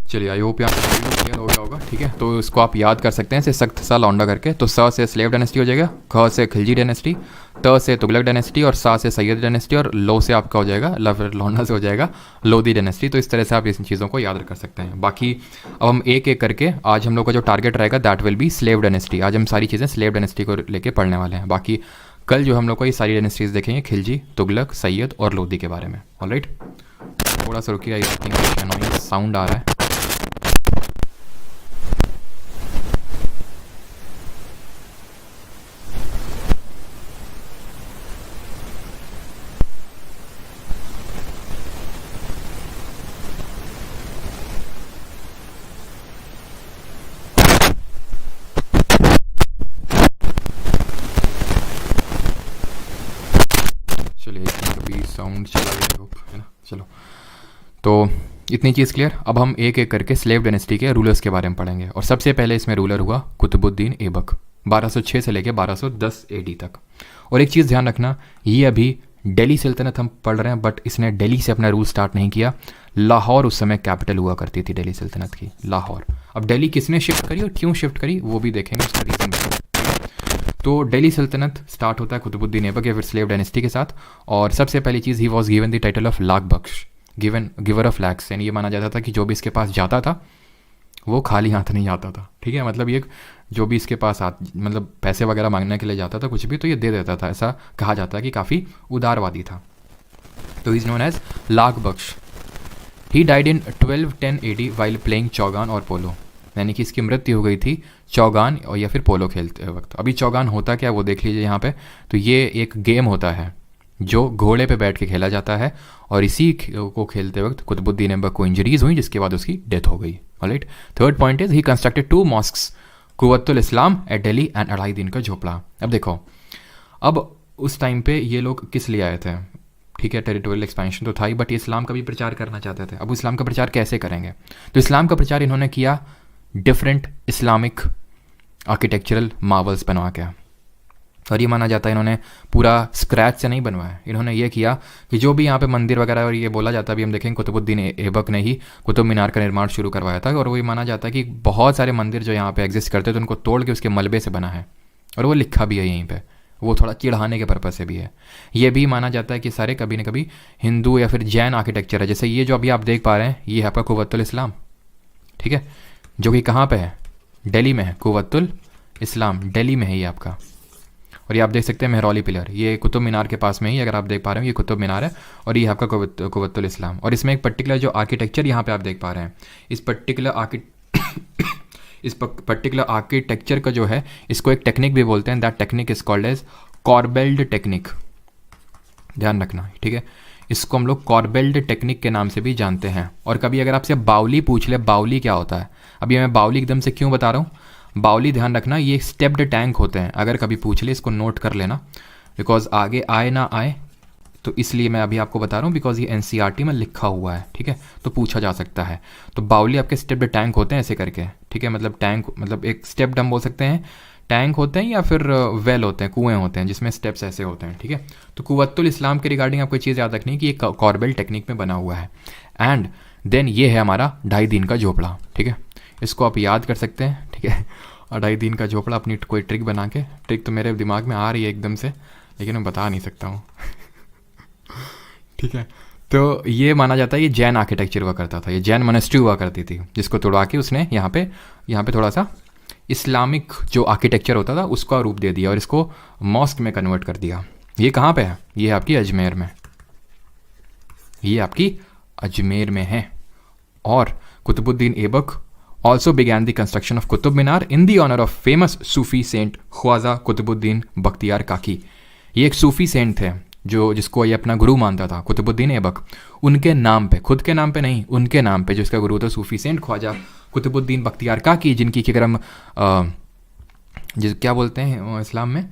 चलिए, आई होप यहाँ क्लियर हो गया होगा, ठीक है। तो इसको आप याद कर सकते हैं ऐसे सख्त सा लौंडा करके। तो स से स्लेव डायनेस्टी हो जाएगा, ख से खिलजी डायनेस्टी, त से तुगलक डायनेस्टी, और सा से सैयद डायनेस्टी, और लो से आपका हो जाएगा, फिर लौंडा से हो जाएगा लोधी डायनेस्टी। तो इस तरह से आप इन चीज़ों को याद कर सकते हैं। बाकी अब हम एक एक करके, आज हम लोग का जो टारगेट रहेगा that will be slave dynasty. आज हम सारी चीज़ें स्लेव डायनेस्टी को लेके पढ़ने वाले हैं। बाकी कल जो हम लोग को ये सारी डायनेस्टीज देखेंगे, खिलजी, तुगलक, सैयद और लोधी के बारे में। ऑलराइट, थोड़ा सा रुकिए, आई थिंक साउंड आ रहा है। साउंड चला गया होप, है ना। चलो, तो इतनी चीज़ क्लियर। अब हम एक एक करके स्लेव डायनेस्टी के रूलर्स के बारे में पढ़ेंगे। और सबसे पहले इसमें रूलर हुआ कुतुबुद्दीन ऐबक, 1206 से लेकर 1210 AD तक। और एक चीज़ ध्यान रखना, ये अभी दिल्ली सल्तनत हम पढ़ रहे हैं, बट इसने दिल्ली से अपना रूल स्टार्ट नहीं किया। लाहौर उस समय कैपिटल हुआ करती थी दिल्ली सल्तनत की, लाहौर। अब दिल्ली किसने शिफ्ट करी और क्यों शिफ्ट करी वो भी देखेंगे, उसका रीज़न भी। तो दिल्ली सल्तनत स्टार्ट होता है कुतुबुद्दीन ऐबक या फिर स्लेव डायनेस्टी के साथ। और सबसे पहली चीज़, he was given the title of Lakh Bakhsh, giver of lakhs. यानी ये माना जाता था कि जो भी इसके पास जाता था वो खाली हाथ नहीं आता था, ठीक है। मतलब ये जो भी इसके पास मतलब पैसे वगैरह मांगने के लिए जाता था कुछ भी, तो ये दे देता था। ऐसा कहा जाता है कि काफ़ी उदारवादी था। तो is known as Lakh Bakhsh. He died in 1210 AD while playing chaugan और पोलो, यानी कि इसकी मृत्यु हो गई थी चौगान और या फिर पोलो खेलते वक्त। अभी चौगान होता क्या वो देख लीजिए यहाँ पे। तो ये एक गेम होता है जो घोड़े पे बैठ के खेला जाता है, और इसी को खेलते वक्त कुतुबुद्दीन ऐबक को इंजरीज हुई, जिसके बाद उसकी डेथ हो गई। Alright, third point is he constructed 2 mosques, Quwwatul Islam at Delhi and Adhai Din का झोपड़ा। अब देखो, अब उस टाइम पे ये लोग किस लिए आए थे, ठीक है, टेरिटोरियल एक्सपेंशन तो था ही, बट ये इस्लाम का भी प्रचार करना चाहते थे। अब इस्लाम का प्रचार कैसे करेंगे? तो इस्लाम का प्रचार इन्होंने किया डिफरेंट इस्लामिक आर्किटेक्चरल मार्वल्स बनवा के। और ये माना जाता है इन्होंने पूरा स्क्रैच से नहीं बनवाया। इन्होंने ये किया कि जो भी यहाँ पे मंदिर वगैरह, और ये बोला जाता है, अभी हम देखेंगे कुतुबुद्दीन ऐबक ने ही कुतुब मीनार का निर्माण शुरू करवाया था। और वो ये माना जाता है कि बहुत सारे मंदिर जो यहाँ पे एग्जिस्ट करते थे उनको तोड़ के उसके मलबे से बना है, और वो लिखा भी है यहीं पर। वो थोड़ा चिढ़ाने के पर्पज़ से भी है। ये भी माना जाता है कि सारे कभी न कभी हिंदू या फिर जैन आर्किटेक्चर है। जैसे ये जो अभी आप देख पा रहे हैं, ये है आपका कुव्वतुल इस्लाम, ठीक है, जो कि कहाँ पे है? दिल्ली में है। कुव्वतुल इस्लाम दिल्ली में है ये आपका। और ये आप देख सकते हैं मेहरौली पिलर, ये कुतुब मीनार के पास में ही, अगर आप देख पा रहे हो, ये कुतुब मीनार है और ये आपका कुव्वतुल इस्लाम। और इसमें एक पर्टिकुलर जो आर्किटेक्चर यहाँ पे आप देख पा रहे हैं, इस पर्टिकुलर इस पर्टिकुलर आर्किटेक्चर का जो है, इसको एक टेक्निक भी बोलते हैं, that technique is called as corbelled technique. ध्यान रखना, ठीक है, इसको हम लोग कॉर्बेल्ड टेक्निक के नाम से भी जानते हैं। और कभी अगर आपसे बाउली पूछ ले, बाउली क्या होता है, अभी मैं बाउली एकदम से क्यों बता रहा हूँ, बाउली ध्यान रखना ये स्टेप्ड टैंक होते हैं, अगर कभी पूछ ले इसको नोट कर लेना, बिकॉज आगे आए ना आए, तो इसलिए मैं अभी आपको बता रहा हूँ, बिकॉज ये एनसीईआरटी में लिखा हुआ है, ठीक है, तो पूछा जा सकता है। तो बाउली आपके स्टेप्ड टैंक होते हैं ऐसे करके, ठीक है, मतलब टैंक मतलब एक स्टेप्ड हम बोल सकते हैं, टैंक होते हैं या फिर वेल होते हैं, कुएं होते हैं जिसमें स्टेप्स ऐसे होते हैं, ठीक है। तो कुव्वतुल इस्लाम के रिगार्डिंग आपको चीज़ याद रखनी है कि ये कॉर्बेल टेक्निक में बना हुआ है। एंड देन ये है हमारा 2.5 दिन का झोपड़ा, ठीक है, इसको आप याद कर सकते हैं, ठीक है। और 2.5 दिन का झोपड़ा अपनी कोई ट्रिक बना के, ट्रिक तो मेरे दिमाग में आ रही है एकदम से, लेकिन मैं बता नहीं सकता हूँ ठीक है। तो ये माना जाता है ये जैन आर्किटेक्चर हुआ करता था, ये जैन मोनेस्ट्री हुआ करती थी, जिसको तोड़वा के उसने यहाँ पे थोड़ा सा इस्लामिक जो आर्किटेक्चर होता था उसका रूप दे दिया और इसको मॉस्क में कन्वर्ट कर दिया। ये कहाँ पे है, ये आपकी अजमेर में, ये आपकी अजमेर में है। और Qutbuddin Aibak also began the construction of Qutub Minar in the honour of famous Sufi saint Khwaja Qutbuddin Bakhtiyar Kaki. ये एक सूफी सेंट थे जो जिसको ये अपना गुरु मानता था, कुतुबुद्दीन ऐबक, उनके नाम पे, खुद के नाम पे नहीं, उनके नाम पे, जो इसका गुरु था सूफी सेंट ख्वाजा कुतुबुद्दीन बख्तियार काकी, जिनकी अगर हम जिस क्या बोलते हैं इस्लाम में,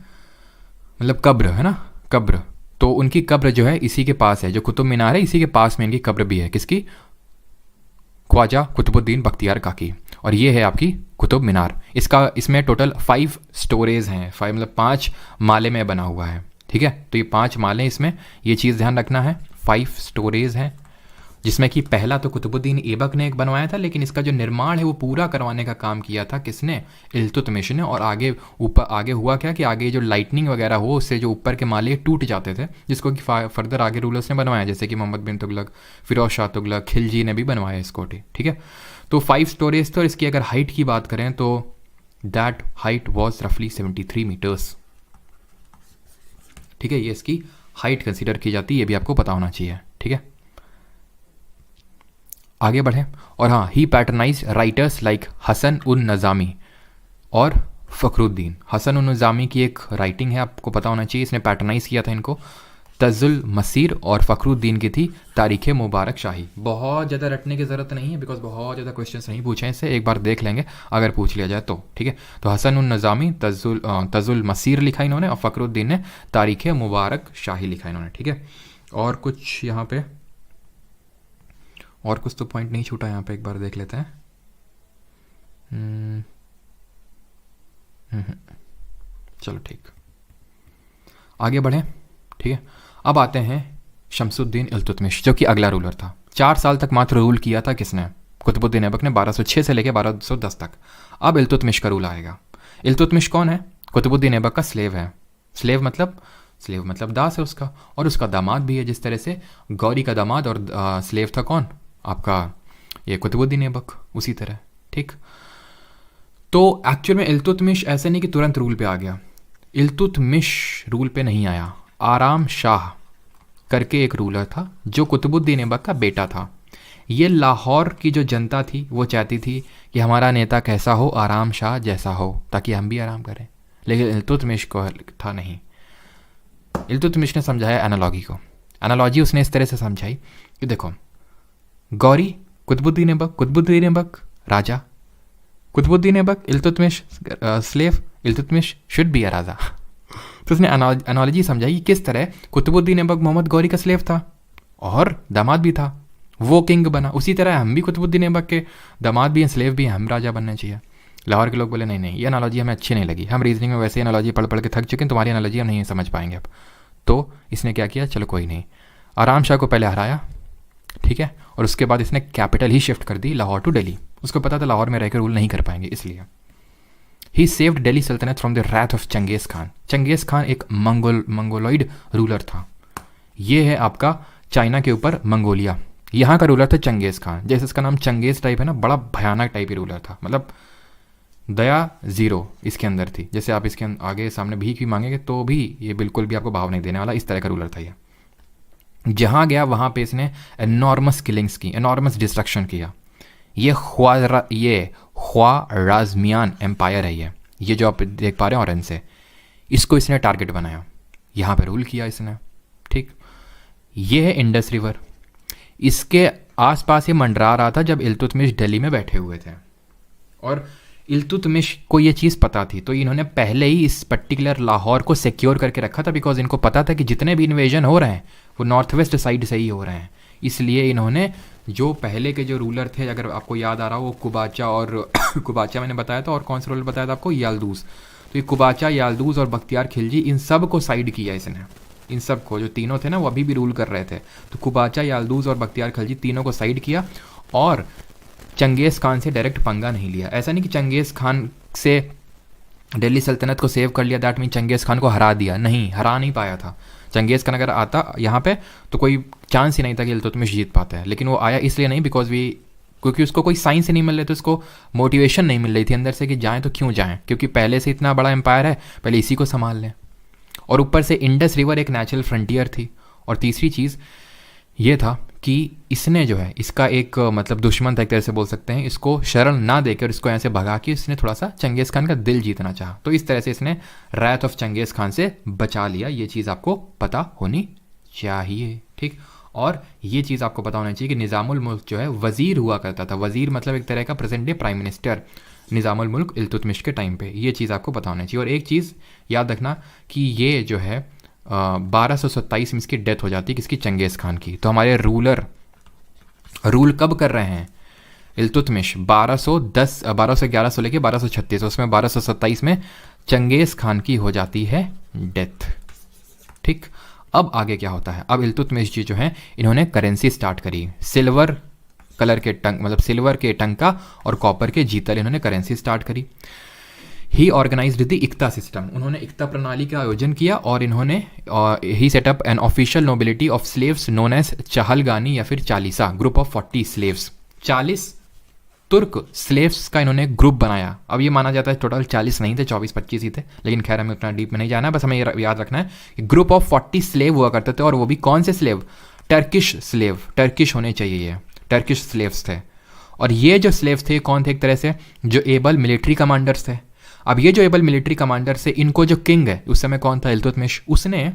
मतलब कब्र है ना, कब्र, तो उनकी कब्र जो है इसी के पास है, जो कुतुब मीनार है इसी के पास में इनकी कब्र भी है, किसकी, ख्वाजा कुतुबुद्दीन बख्तियार काकी। और ये है आपकी कुतुब मीनार। इसमें टोटल 5 स्टोरेज हैं, 5 मतलब 5 माले में बना हुआ है, ठीक है। तो ये 5 माले, इसमें ये चीज़ ध्यान रखना है, 5 स्टोरेज हैं, जिसमें कि पहला तो कुतुबुद्दीन ऐबक ने एक बनवाया था, लेकिन इसका जो निर्माण है वो पूरा करवाने का काम किया था किसने, इल्तुतमिश ने। और आगे हुआ क्या कि आगे जो लाइटनिंग वगैरह हो उससे जो ऊपर के माले टूट जाते थे, जिसको कि फर्दर आगे रूलर्स ने बनवाया, जैसे कि मोहम्मद बिन तुगलक, फिरोज शाह तुगलक, खिलजी ने भी बनवाया इसको, ठीक है। तो 5 स्टोरेज थे। और इसकी अगर हाइट की बात करें तो दैट हाइट वॉज रफली 73 मीटर्स, ठीक है, ये इसकी हाइट कंसीडर की जाती है, ये भी आपको पता होना चाहिए, ठीक है। आगे बढ़े। और हाँ, ही पैटर्नाइज राइटर्स लाइक हसन उन नज़ामी और फ़खरुद्दीन। हसन उन नज़ामी की एक राइटिंग है, आपको पता होना चाहिए, इसने पैटर्नाइज किया था इनको। तजुल मसीर और फ़खरुद्दीन की थी तारीख़ मुबारक शाही। बहुत ज़्यादा रटने की ज़रूरत नहीं है, बिकॉज बहुत ज़्यादा क्वेश्चंस नहीं पूछे हैं इससे, एक बार देख लेंगे अगर पूछ लिया जाए तो, ठीक है। तो हसन उन नज़ामी, तजुल मसीर लिखा इन्होंने, और फ़खरुद्दीन ने तारीख़ मुबारक शाही लिखा इन्होंने, ठीक है। और कुछ यहाँ पे और कुछ तो पॉइंट नहीं छूटा, यहाँ पे एक बार देख लेते हैं। चलो ठीक, आगे बढ़े, ठीक है। अब आते हैं शमसुद्दीन इल्तुतमिश, जो कि अगला रूलर था। 4 साल तक मात्र रूल किया था किसने, कुतुबुद्दीन ऐबक ने, 1206 से लेकर 1210 तक। अब इल्तुतमिश का रूल आएगा। इल्तुतमिश कौन है, कुतुबुद्दीन ऐबक का स्लेव है। स्लेव मतलब दास है उसका, और उसका दामाद भी है। जिस तरह से गौरी का दामाद और स्लेव था कौन, आपका ये कुतुबुद्दीन ऐबक, उसी तरह, ठीक। तो एक्चुअल में इल्तुतमिश ऐसे नहीं कि तुरंत रूल पे आ गया, इल्तुतमिश रूल पे नहीं आया। आराम शाह करके एक रूलर था जो कुतुबुद्दीन ऐबक का बेटा था। ये लाहौर की जो जनता थी वो चाहती थी कि हमारा नेता कैसा हो, आराम शाह जैसा हो, ताकि हम भी आराम करें। लेकिन इल्तुतमिश को था नहीं। इल्तुतमिश ने समझाया एनालॉजी को। एनालॉजी उसने इस तरह से समझाई कि देखो, गौरी कुतुबुद्दीन ऐबक राजा, Qutbuddin Aibak Iltutmish slave, Iltutmish should be a राजा। तो उसने एनालॉजी समझाई कि किस तरह कुतुबुद्दीन ऐबक मोहम्मद गौरी का स्लेव था और दामाद भी था, वो किंग बना, उसी तरह हम भी कुतुबुद्दीन ऐबक के दामाद भी हैं, स्लेव भी हैं, हम राजा बनने चाहिए। लाहौर के लोग बोले नहीं ये एनालॉजी हमें अच्छी नहीं लगी, हम रीजनिंग में वैसे एनालॉजी पढ़ के थक चुके हैं, तुम्हारी एनालॉजी हम नहीं समझ पाएंगे अब। तो इसने क्या किया, चलो कोई नहीं, आराम शाह को पहले हराया, ठीक है, और उसके बाद इसने कैपिटल ही शिफ्ट कर दी लाहौर टू दिल्ली। उसको पता था लाहौर में रहकर रूल नहीं कर पाएंगे, इसलिए ही saved Delhi Sultanate from the wrath of Changez Khan. Changez Khan एक मंगोलॉइड रूलर था। ये है आपका चाइना के ऊपर मंगोलिया, यहाँ का रूलर था चंगेज़ खान। जैसे इसका नाम चंगेज़ टाइप है ना, बड़ा भयानक टाइप ही रूलर था, मतलब दया 0 इसके अंदर थी। जैसे आप इसके आगे सामने भीख भी मांगेंगे तो भी ये बिल्कुल भी आपको भाव नहीं देने वाला, इस तरह का रूलर था ये। जहाँ गया वहाँ पे इसने एनॉर्मस किलिंग्स की, एनॉर्मस डिस्ट्रक्शन किया। ये ख्वाराज़मियान एम्पायर है। ये जो आप देख पा रहे हैं ऑरेंज से, इसको इसने टारगेट बनाया, यहाँ पे रूल किया इसने, ठीक। ये है इंडस रिवर, इसके आसपास ये मंडरा रहा था जब इल्तुतमिश दिल्ली में बैठे हुए थे, और इल्तुतमिश को ये चीज़ पता थी, तो इन्होंने पहले ही इस पर्टिकुलर लाहौर को सिक्योर करके रखा था, बिकॉज इनको पता था कि जितने भी इन्वेजन हो रहे हैं वो नॉर्थ वेस्ट साइड से ही हो रहे हैं। इसलिए इन्होंने जो पहले के जो रूलर थे, अगर आपको याद आ रहा हो, वो कुबाचा और कुबाचा मैंने बताया था, और कौन सा रूलर बताया था आपको, याल्दूस। तो ये कुबाचा, याल्दूस और बख्तियार खिलजी, इन सब को साइड किया इसने, इन सब को, जो तीनों थे ना वो अभी भी रूल कर रहे थे। तो कुबाचा, याल्दूस और बख्तियार खिलजी तीनों को साइड किया, और चंगेज़ खान से डायरेक्ट पंगा नहीं लिया। ऐसा नहीं कि चंगेज़ खान से दिल्ली सल्तनत को सेव कर लिया, दैट मीन चंगेज़ खान को हरा दिया, नहीं, हरा नहीं पाया था। चंगेज़ खान अगर आता यहाँ पे तो कोई चांस ही नहीं था कि इल्तुतमिश जीत पाता है, लेकिन वो आया इसलिए नहीं क्योंकि उसको कोई साइंस ही नहीं मिल रहे थे, उसको मोटिवेशन नहीं मिल रही थी अंदर से कि जाएँ तो क्यों जाएँ, क्योंकि पहले से इतना बड़ा एम्पायर है, पहले इसी को संभाल लें। और ऊपर से इंडस रिवर एक नेचुरल फ्रंटियर थी। और तीसरी चीज़ ये था कि इसने जो है, इसका एक मतलब दुश्मन था एक तरह से बोल सकते हैं, इसको शरण ना देकर इसको ऐसे भगा के इसने थोड़ा सा चंगेज़ खान का दिल जीतना चाहा, तो इस तरह से इसने रायत ऑफ चंगेज़ खान से बचा लिया। ये चीज़ आपको पता होनी चाहिए, ठीक। और ये चीज़ आपको पता होना चाहिए कि निज़ामुल मुल्क जो है वज़ीर हुआ करता था, वज़ीर मतलब एक तरह का present day prime minister, Nizamul मुल्क इल्तुतमिश के टाइम पे। ये चीज़ आपको पता होना चाहिए। और एक चीज़ याद रखना कि ये जो है 1227 में इसकी डेथ हो जाती है, किसकी, चंगेज़ खान की। तो हमारे रूलर रूल कब कर रहे हैं, इल्तुतमिश 1211 से लेके 1236, उसमें 1227 में चंगेज़ खान की हो जाती है डेथ, ठीक। अब आगे क्या होता है, अब इल्तुतमिश जी जो हैं इन्होंने करेंसी स्टार्ट करी, सिल्वर कलर के मतलब सिल्वर के टंका और कॉपर के जीतल, इन्होंने करेंसी स्टार्ट करी। He organised the iqta system, उन्होंने इक्ता प्रणाली का आयोजन किया, और इन्होंने ही setup an official nobility of slaves known as Chahalgani या फिर चालीसा, ग्रुप ऑफ 40 स्लेव्स, 40 तुर्क स्लेव्स का इन्होंने ग्रुप बनाया। अब ये माना जाता है टोटल 40 नहीं थे, 24-25 ही थे, लेकिन खैर हमें उतना डीप में नहीं जाना है, बस हमें याद रखना है कि ग्रुप ऑफ 40 स्लेव हुआ करते थे, और वो भी कौन से स्लेव, टर्किश स्लेव, टर्किश होने चाहिए, ये टर्किश स्लेव्स थे। और ये जो स्लेव्स थे कौन थे, एक तरह से जो एबल मिलिट्री कमांडर्स थे। अब ये जो एबल मिलिट्री कमांडर से, इनको जो किंग है उस समय कौन था, इल्तुतमिश, उसने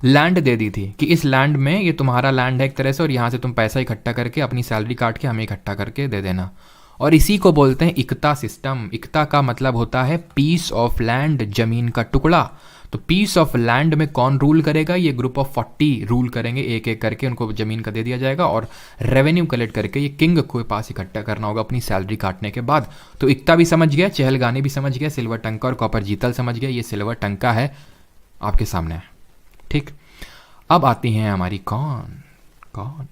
लैंड दे दी थी कि इस लैंड में, ये तुम्हारा लैंड है एक तरह से, और यहाँ से तुम पैसा इकट्ठा करके अपनी सैलरी काट के हमें इकट्ठा करके दे देना। और इसी को बोलते हैं इक्ता सिस्टम। इक्ता का मतलब होता है पीस ऑफ लैंड, जमीन का टुकड़ा। तो पीस ऑफ लैंड में कौन रूल करेगा, ये ग्रुप ऑफ 40 रूल करेंगे, एक एक करके उनको ज़मीन का दे दिया जाएगा, और रेवेन्यू कलेक्ट करके ये किंग को पास इकट्ठा करना होगा अपनी सैलरी काटने के बाद। तो इक्ता भी समझ गया, चहलगानी भी समझ गया, सिल्वर टंका और कॉपर जीतल समझ गया। ये सिल्वर टंका है आपके सामने, ठीक। अब आती हैं हमारी कौन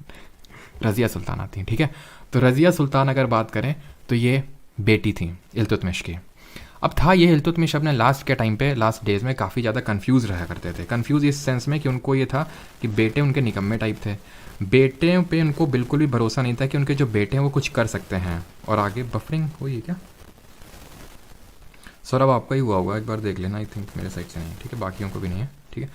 रज़िया सुल्तान आती हैं, ठीक है। तो रज़िया सुल्तान अगर बात करें तो ये बेटी थी इल्तुतमिश की। अब था ये, इल्तुतमिश अपने लास्ट के टाइम पे, लास्ट डेज में काफ़ी ज़्यादा कंफ्यूज रहा करते थे। कंफ्यूज इस सेंस में कि उनको ये था कि बेटे उनके निकम्मे टाइप थे, बेटे पे उनको बिल्कुल भी भरोसा नहीं था कि उनके जो बेटे हैं वो कुछ कर सकते हैं। और आगे बफरिंग हुई है क्या, सौरभ आपका ही हुआ होगा, एक बार देख लेना, आई थिंक मेरे साइड से नहीं, ठीक है, बाकियों को भी नहीं है, ठीक है।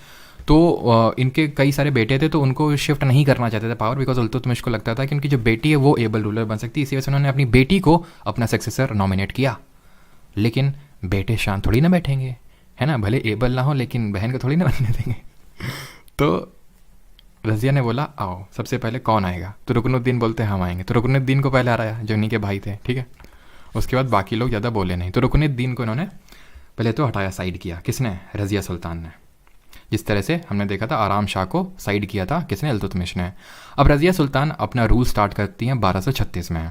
तो इनके कई सारे बेटे थे, तो उनको शिफ्ट नहीं करना चाहते थे पावर, बिकॉज इल्तुतमिश को लगता था कि उनकी जो बेटी है वो एबल रूलर बन सकती है, इसी वजह से उन्होंने अपनी बेटी को अपना सक्सेसर नॉमिनेट किया। लेकिन बेटे शांत थोड़ी ना बैठेंगे, है ना, भले एबल ना हो लेकिन बहन को थोड़ी ना बनने देंगे। तो रज़िया ने बोला आओ, सबसे पहले कौन आएगा, तो रुकनुद्दीन बोलते हैं हम आएंगे। तो रुकनुद्दीन को पहले हराया, जो उन्हीं के भाई थे, ठीक है। उसके बाद बाकी लोग ज़्यादा बोले नहीं, तो रुकनुद्दीन को इन्होंने पहले तो हटाया, साइड किया, किसने, रज़िया सुल्तान ने। जिस तरह से हमने देखा था आराम शाह को साइड किया था किसने, इल्तुतमिश ने। अब रज़िया सुल्तान अपना रूल स्टार्ट करती हैं 1236 में।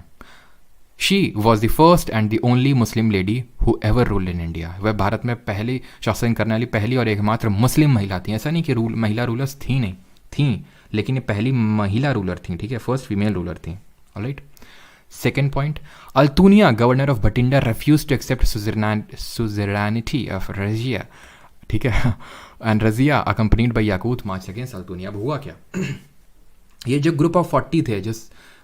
She was the first and the only Muslim lady who ever ruled in India. वह भारत में पहली शासन करने वाली पहली और एकमात्र मुस्लिम महिला थी। ऐसा नहीं कि महिला रूलर्स थी, नहीं थी, लेकिन ये पहली महिला रूलर थी, ठीक है, फर्स्ट फीमेल रूलर थी, alright. Second point, Altunia governor of Bhatinda refuse to accept suzerainty of Razia, ठीक है, and Razia accompanied by Yaqut march against Altunia. अब हुआ क्या, ये जो ग्रुप ऑफ 40 थे, जिस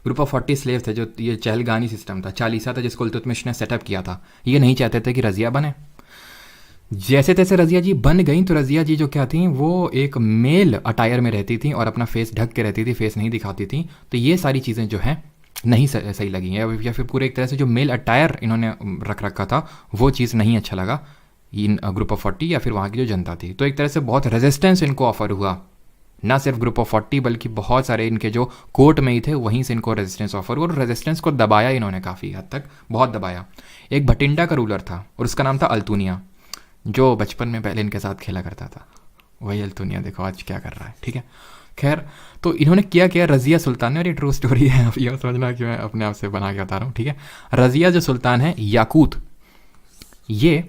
ग्रुप ऑफ 40 स्लेव थे, जो ये चहलगानी सिस्टम था, चालीसा था, जिसको इल्तुतमिश ने सेटअप किया था, ये नहीं चाहते थे कि रज़िया बने। जैसे तैसे रज़िया जी बन गई, तो रज़िया जी जो क्या थी, वो एक मेल अटायर में रहती थी और अपना फेस ढक के रहती थी, फेस नहीं दिखाती थी। तो ये सारी चीज़ें जो हैं नहीं सही लगी, या फिर पूरे एक तरह से जो मेल अटायर इन्होंने रख रखा था वो चीज़ नहीं अच्छा लगा इन ग्रुप ऑफ 40 या फिर वहाँ की जो जनता थी। तो एक तरह से बहुत रेजिस्टेंस इनको ऑफर हुआ, ना सिर्फ ग्रुप ऑफ 40 बल्कि बहुत सारे इनके जो कोर्ट में ही थे वहीं से इनको रेजिस्टेंस ऑफर हुआ, और रेजिस्टेंस को दबाया इन्होंने काफ़ी हद तक, बहुत दबाया। एक भटिंडा का रूलर था और उसका नाम था अल्तुनिया, जो बचपन में पहले इनके साथ खेला करता था, वही अल्तुनिया देखो आज क्या कर रहा है। ठीक है, खैर तो इन्होंने क्या रज़िया सुल्तान ने, और ये ट्रू स्टोरी है, आप ये समझना कि मैं अपने आप से बना के बता रहा हूँ। ठीक है, रज़िया जो सुल्तान है याकूत, ये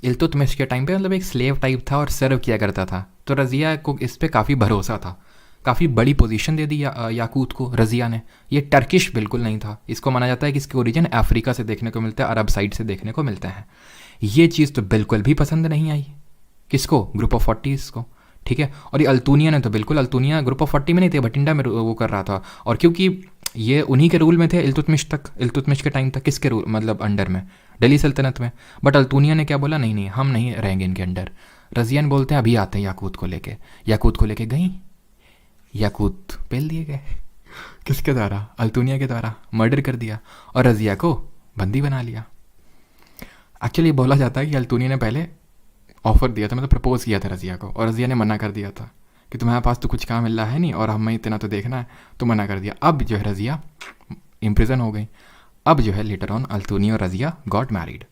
इल्तुतमिश के टाइम पे मतलब एक स्लेव टाइप था और सर्व किया करता था। तो रज़िया को इस पर काफ़ी भरोसा था, काफ़ी बड़ी पोजीशन दे दी याकूत को रज़िया ने। ये टर्किश बिल्कुल नहीं था, इसको माना जाता है कि इसके ओरिजिन अफ्रीका से देखने को मिलता है, अरब साइड से देखने को मिलते हैं। ये चीज़ तो बिल्कुल भी पसंद नहीं आई किसको, ग्रुप ऑफ 40 को। ठीक है, और ये अल्तुनिया ने तो बिल्कुल, अल्तुनिया ग्रुप ऑफ 40 में नहीं थे, भटिंडा में वो कर रहा था, और क्योंकि ये उन्हीं के रूल में थे इल्तुतमिश के टाइम तक, किसके रूल मतलब अंडर में, दिल्ली सल्तनत में। बट अल्तुनिया ने क्या बोला, नहीं हम नहीं रहेंगे इनके अंडर। रज़ियन बोलते हैं अभी आते हैं याकूत को लेके गई, याकूत पेल दिए गए किसके द्वारा, अल्तुनिया के द्वारा मर्डर कर दिया, और रज़िया को बंदी बना लिया। एक्चुअली बोला जाता है कि अल्तुनिया ने पहले ऑफर दिया था, मतलब प्रपोज किया था रज़िया को, और रज़िया ने मना कर दिया था कि तुम्हारे पास तो कुछ काम मिल रहा है नहीं और हमें इतना तो देखना है, तो मना कर दिया। अब जो है रज़िया इम्प्रिजन हो गई। अब जो है लेटर ऑन अल्तुनिया और रज़िया गॉट मैरिड।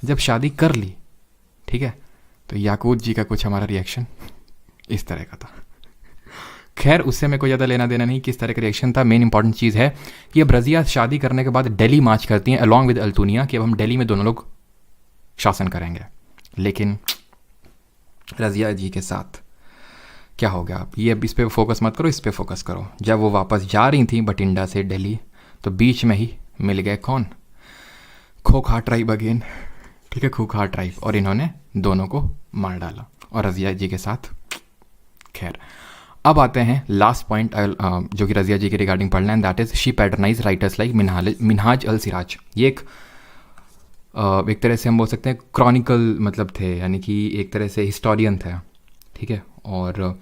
जब शादी कर ली, ठीक है, तो याकूत जी का कुछ हमारा रिएक्शन इस तरह का था। खैर उससे मेरे को ज़्यादा लेना देना नहीं किस तरह का रिएक्शन था, मेन इंपॉर्टेंट चीज़ है कि अब रज़िया शादी करने के बाद दिल्ली मार्च करती हैं अलॉन्ग विद अल्तुनिया कि अब हम दिल्ली में दोनों लोग शासन करेंगे। लेकिन रज़िया जी के साथ क्या हो गया, आप ये इस पर फोकस मत करो, इस पर फोकस करो। जब वो वापस जा रही थी भटिंडा से दिल्ली, तो बीच में ही मिल गए कौन, खोखा ट्राइब अगेन। ठीक है, खोखा ट्राइब, और इन्होंने दोनों को मार डाला और रज़िया जी के साथ। खैर अब आते हैं लास्ट पॉइंट जो कि रज़िया जी के रिगार्डिंग पढ़ना है, that is she patronise writers like Minhaj al Siraj. ये एक तरह से हम बोल सकते हैं क्रॉनिकल मतलब थे, यानी कि एक तरह से हिस्टोरियन थे। ठीक है, और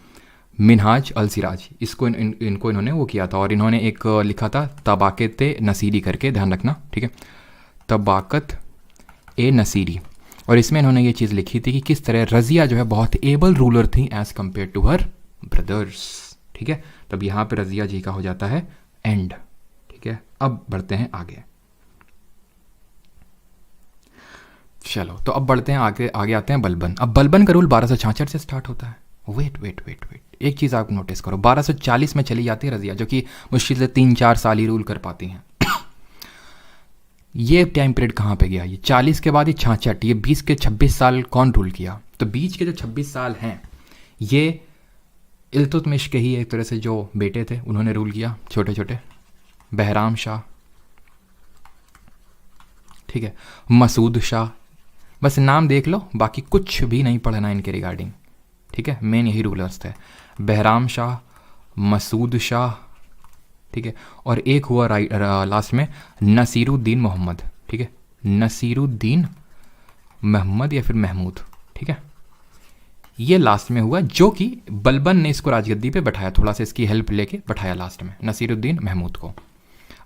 मिनहाज अल सिराज इसको इनको इन्होंने वो किया था, और इन्होंने एक लिखा था तबाक़त नसीरी करके, ध्यान रखना। ठीक है, तबाक़त ए नसीरी, और इसमें इन्होंने ये चीज़ लिखी थी कि किस तरह रज़िया जो है बहुत एबल रूलर थी as compare to her brothers. ठीक है, तब यहाँ पे रज़िया जी का हो जाता है एंड। ठीक है, अब बढ़ते हैं आगे। चलो तो अब बढ़ते हैं आगे आते हैं बलबन। अब बलबन का रूल 1266 से स्टार्ट होता है। वेट, एक चीज़ आप नोटिस करो, 1240 में चली जाती है रज़िया, जो कि मुश्किल से 3-4 साल ही रूल कर पाती हैं। ये टाइम पीरियड कहाँ पे गया, ये 40 के बाद ये 66, ये 20 के 26 साल कौन रूल किया? तो बीच के जो 26 साल हैं ये इल्तुतमिश के ही एक तरह से जो बेटे थे उन्होंने रूल किया, छोटे छोटे, बहराम शाह, ठीक है, मसूद शाह, बस नाम देख लो, बाकी कुछ भी नहीं पढ़ना इनके रिगार्डिंग। ठीक है, मेन यही रूलर्स थे, बहराम शाह, मसूद शाह, ठीक है, और एक हुआ लास्ट में नसीरुद्दीन मोहम्मद। ठीक है, नसीरुद्दीन मोहम्मद या फिर महमूद। ठीक है, ये लास्ट में हुआ, जो कि बलबन ने इसको राजगद्दी पे बैठाया, थोड़ा सा इसकी हेल्प लेके बैठाया लास्ट में नसीरुद्दीन महमूद को।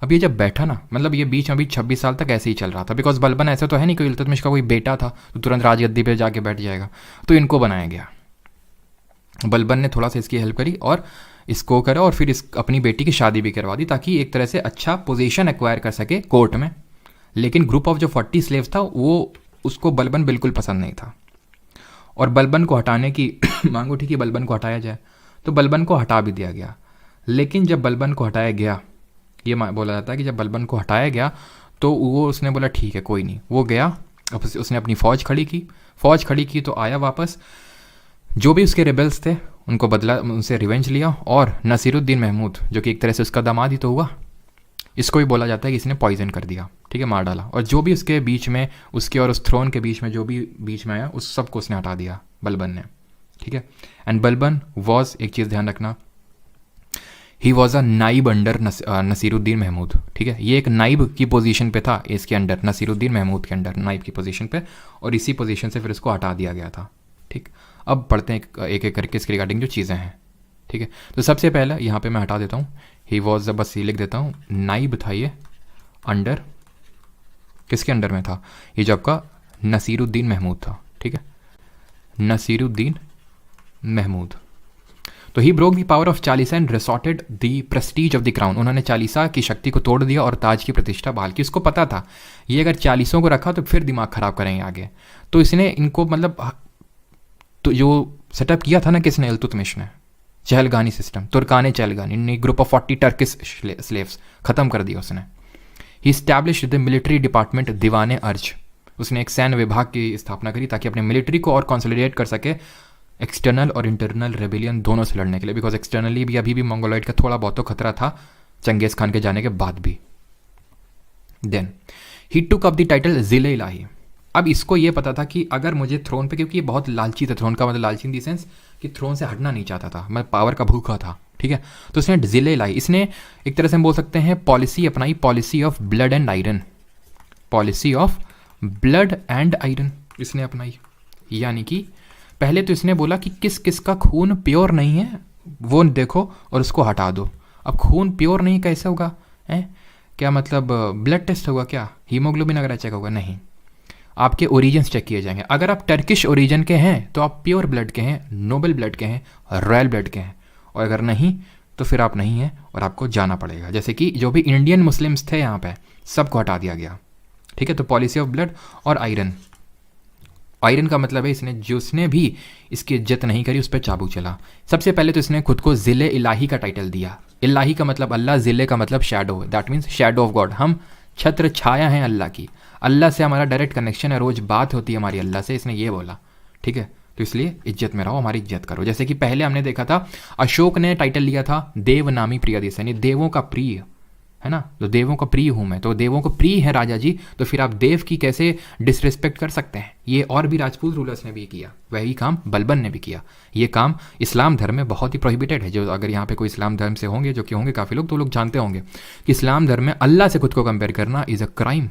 अब ये जब बैठा ना, मतलब ये बीच में भी 26 साल तक ऐसे ही चल रहा था, बिकॉज बलबन ऐसा तो है नहीं कोई इल्तुतमिश का कोई बेटा था तो तुरंत राजगद्दी पे जाके बैठ जाएगा, तो इनको बनाया गया। बलबन ने थोड़ा सा इसकी हेल्प करी और इसको करा, और फिर इस अपनी बेटी की शादी भी करवा दी ताकि एक तरह से अच्छा पोजीशन एक्वायर कर सके कोर्ट में। लेकिन ग्रुप ऑफ जो 40 स्लेव्स था वो उसको बलबन बिल्कुल पसंद नहीं था, और बलबन को हटाने की मांग उठी कि बलबन को हटाया जाए, तो बलबन को हटा भी दिया गया। लेकिन जब बलबन को हटाया गया, ये बोला जाता है कि जब बलबन को हटाया गया तो वो उसने बोला ठीक है कोई नहीं, वो गया, अब उसने अपनी फ़ौज खड़ी की तो आया वापस, जो भी उसके रिबेल्स थे उनको बदला, उनसे रिवेंज लिया, और नसीरुद्दीन महमूद जो कि एक तरह से उसका दामाद ही तो हुआ, इसको भी बोला जाता है कि इसने पॉइजन कर दिया, ठीक है, मार डाला, और जो भी उसके बीच में, उसके और उस थ्रोन के बीच में जो भी बीच में आया उस सबको उसने हटा दिया बलबन ने। ठीक है, एंड बलबन वॉज, एक चीज़ ध्यान रखना, he was a naib under Nasiruddin Mahmud. ठीक है, ये एक नाइब की पोजीशन पे था, इसके अंडर, नसीरुद्दीन महमूद के अंडर नाइब की पोजीशन पे, और इसी पोजीशन से फिर इसको हटा दिया गया था। ठीक, अब पढ़ते हैं एक एक करके इसके रिगार्डिंग जो चीज़ें हैं। ठीक है, तो सबसे पहले यहाँ पे मैं हटा देता हूँ, ही वॉज, बस ये लिख देता हूँ, नाइब था ये, अंडर, किसके अंडर में था, ये जो आपका नसीरुद्दीन महमूद था, ठीक है, नसीरुद्दीन महमूद। तो he broke the power of Chalisa and resorted the Prestige of the crown, उन्होंने चालीसा की शक्ति को तोड़ दिया और ताज की प्रतिष्ठा बहाल की। उसको पता था ये अगर चालीसों को रखा तो फिर दिमाग खराब करेंगे आगे, तो इसने इनको मतलब तो जो सेटअप किया था ना किसने, इल्तुतमिश ने, Chahalgani system, Turkan e Chahalgani, group of 40 Turkish slaves खत्म कर दिया उसने। He established the military department Diwan e Arz, उसने एक सैन्य विभाग की स्थापना करी ताकि अपने मिलिट्री को और कंसोलिडेट कर सके एक्सटर्नल और इंटरनल रेबिलियन दोनों से लड़ने के लिए, बिकॉज एक्सटर्नली भी अभी भी मंगोलॉइड का थोड़ा बहुत तो खतरा था चंगेज खान के जाने के बाद भी। Then he took up the title Zille Ilahi. अब इसको ये पता था कि अगर मुझे थ्रोन पे, क्योंकि ये बहुत लालची था, थ्रोन का मतलब लालची इन दी सेंस कि थ्रोन से हटना नहीं चाहता था, मैं पावर का भूखा था, ठीक है, तो इसने जिले लाई, इसने एक तरह से हम बोल सकते हैं पॉलिसी अपनाई, policy of blood and iron, policy of blood and iron इसने अपनाई। यानी कि पहले तो इसने बोला कि किस किस का खून प्योर नहीं है वो देखो और उसको हटा दो। अब खून प्योर नहीं कैसे होगा, है क्या मतलब ब्लड टेस्ट होगा क्या, हीमोग्लोबिन वगैरह चेक होगा, नहीं, आपके ओरिजिन्स चेक किए जाएंगे। अगर आप टर्किश ओरिजिन के हैं तो आप प्योर ब्लड के हैं, नोबल ब्लड के हैं, रॉयल ब्लड के हैं, और अगर नहीं तो फिर आप नहीं हैं और आपको जाना पड़ेगा। जैसे कि जो भी इंडियन मुस्लिम्स थे यहाँ पे सबको हटा दिया गया, ठीक है। तो पॉलिसी ऑफ ब्लड और आयरन, आयरन का मतलब है इसने जिसने भी इसकी इज्जत नहीं करी उस पर चाबुक चला। सबसे पहले तो इसने खुद को ज़िले इलाही का टाइटल दिया। इलाही का मतलब अल्लाह, ज़िले का मतलब shadow, that means shadow of God, हम छत्र छाया हैं अल्लाह की, अल्लाह से हमारा डायरेक्ट कनेक्शन है, रोज़ बात होती है हमारी अल्लाह से, इसने ये बोला, ठीक है। तो इसलिए इज्जत में रहो, हमारी इज्जत करो। जैसे कि पहले हमने देखा था अशोक ने टाइटल लिया था देवनामी प्रियदेश, यानी देवों का प्रिय, है ना, तो देवों का प्रिय हूँ मैं, तो देवों को प्रिय है राजा जी, तो फिर आप देव की कैसे डिसरिस्पेक्ट कर सकते हैं। ये और भी राजपूत रूलर्स ने भी किया, वही काम बलबन ने भी किया। ये काम इस्लाम धर्म में बहुत ही प्रोहिबिटेड है। जो अगर यहाँ पे कोई इस्लाम धर्म से होंगे, जो कि होंगे काफ़ी लोग, तो लोग जानते होंगे कि इस्लाम धर्म में अल्लाह से खुद को कंपेयर करना इज़ अ क्राइम,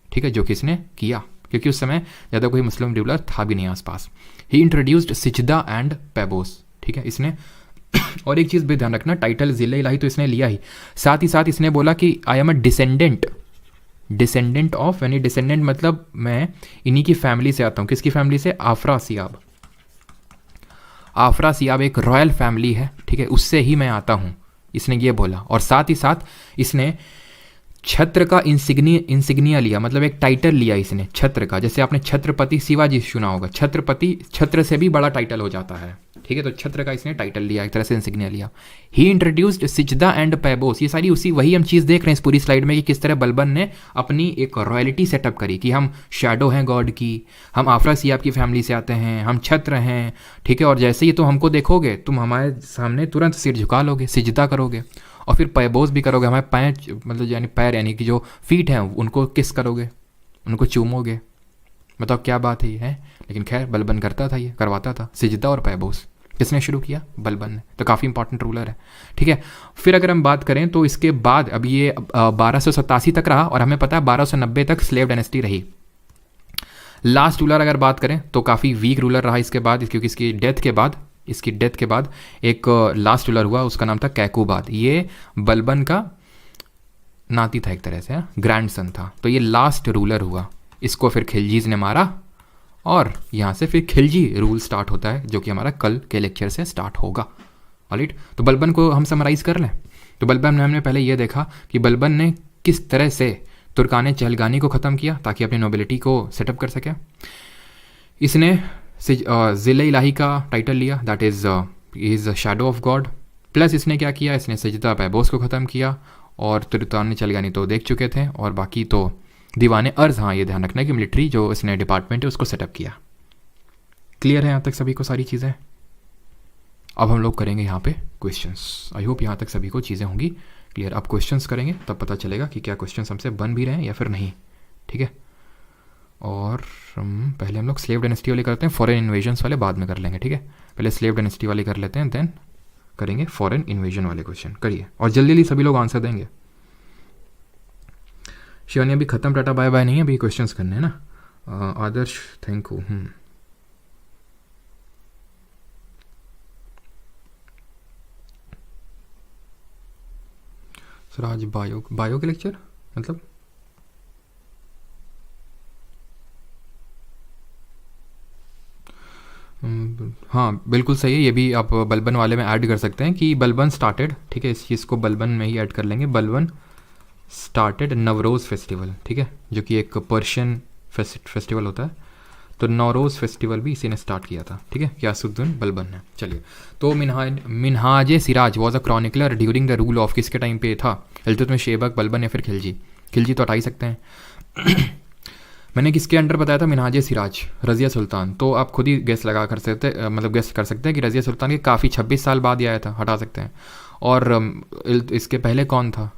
ठीक है, जो कि इसने किया, क्योंकि उस समय ज़्यादा कोई मुस्लिम रूलर था भी नहीं आसपास। ही इंट्रोड्यूस्ड सिजदा एंड पैबोस, ठीक है, इसने और एक चीज़ भी ध्यान रखना, टाइटल ज़िले इलाही तो इसने लिया ही, साथ ही साथ इसने बोला कि I am a descendant of, यानी डिसेंडेंट मतलब मैं इन्हीं की फैमिली से आता हूँ। किसकी फैमिली से, आफरा सियाब। आफरा सियाब एक रॉयल फैमिली है, ठीक है, उससे ही मैं आता हूँ, इसने ये बोला। और साथ ही साथ इसने छत्र का इंसिग्निया लिया, मतलब एक टाइटल लिया इसने छत्र का। जैसे आपने छत्रपति शिवाजी सुना होगा, छत्रपति छत्र से भी बड़ा टाइटल हो जाता है, ठीक है, तो छत्र का इसने टाइटल लिया, एक तरह से इंसिग्निया लिया। ही इंट्रोड्यूस्ड सिजदा एंड पैबोस, ये सारी वही हम चीज़ देख रहे हैं इस पूरी स्लाइड में कि किस तरह बलबन ने अपनी एक रॉयल्टी सेटअप करी कि हम शैडो हैं गॉड की, हम आफरा सियाब की फैमिली से आते हैं, हम छत्र हैं, ठीक है, और जैसे ही तुम हमको देखोगे तुम हमारे सामने तुरंत सिर झुका लोगे, सिजदा करोगे, और फिर पैबोस भी करोगे, हमारे पैर मतलब यानी पैर यानी कि जो फीट हैं उनको किस करोगे, उनको चूमोगे। बताओ क्या बात है ये, है। लेकिन खैर बलबन करता था, ये करवाता था सिजदा और पैबोस। किसने शुरू किया, बलबन ने, तो काफ़ी इंपॉर्टेंट रूलर है, ठीक है। फिर अगर हम बात करें तो इसके बाद अब ये 1287 तक रहा, और हमें पता है 1290 तक स्लेव डायनेस्टी रही। लास्ट रूलर अगर बात करें तो काफ़ी वीक रूलर रहा इसके बाद, क्योंकि इसकी डेथ के बाद एक लास्ट रूलर हुआ, उसका नाम था कैकुबाद। ये बलबन का नाती था एक तरह से, ग्रैंडसन था, तो ये लास्ट रूलर हुआ। इसको फिर खिलजीज ने मारा और यहाँ से फिर खिलजी रूल स्टार्ट होता है, जो कि हमारा कल के लेक्चर से स्टार्ट होगा। ऑलराइट, तो बलबन को हम समराइज कर लें। तो बलबन में हमने पहले ये देखा कि बलबन ने किस तरह से तुर्काने चहलगानी को ख़त्म किया ताकि अपनी नोबिलिटी को सेटअप कर सके। इसने ज़िले इलाही का टाइटल लिया, that is shadow of God. Plus इसने क्या किया, इसने सजदा पैबोस को ख़त्म किया, और तुर्काने चहलगानी तो देख चुके थे, और बाकी तो दीवाने अर्ज, हाँ ये ध्यान रखना है कि मिलिट्री जो इसने डिपार्टमेंट है उसको सेटअप किया। क्लियर है यहाँ तक सभी को सारी चीज़ें। अब हम लोग करेंगे यहाँ पे क्वेश्चंस। आई होप यहाँ तक सभी को चीज़ें होंगी क्लियर। अब क्वेश्चंस करेंगे तब पता चलेगा कि क्या क्वेश्चंस हमसे बन भी रहे हैं या फिर नहीं, ठीक है। और पहले हम लोग स्लेव डायनेस्टी वाले करते हैं, फॉरेन इन्वेजन्स वाले बाद में कर लेंगे, ठीक है। पहले स्लेव डायनेस्टी वाले कर लेते हैं, देन करेंगे फॉरेन इन्वेजन वाले क्वेश्चन। करिए और जल्दी जल्दी सभी लोग आंसर देंगे। शिवानी अभी खत्म, टाटा बाय बाय नहीं है, अभी क्वेश्चंस करने हैं ना। Adarsh thank you. Siraj bio bio के लेक्चर मतलब हाँ बिल्कुल सही है, ये भी आप बलबन वाले में ऐड कर सकते हैं कि बलबन स्टार्टेड, ठीक है, इस चीज़ को बलबन में ही ऐड कर लेंगे। बलबन स्टार्टेड नवरोज़ फेस्टिवल, ठीक है, जो कि एक पर्शियन फेस्टिवल होता है। तो नौरोज़ फेस्टिवल भी इसी ने स्टार्ट किया था, ठीक है, यासुद्दीन बलबन ने। चलिए, तो Minhaj Siraj was a chronicler during the rule of, किसके टाइम पे था? इल्तुतमिश ऐबक, बलबन या फिर खिलजी। खिलजी तो हटा ही सकते हैं। मैंने किसके अंडर बताया था? मिनहाज सिराज, रज़िया सुल्तान। तो आप खुद ही गेस लगा कर सकते मतलब गेस कर सकते हैं कि रज़िया सुल्तान के काफ़ी 26 साल बाद ही आया था, हटा सकते हैं। और इसके पहले कौन था?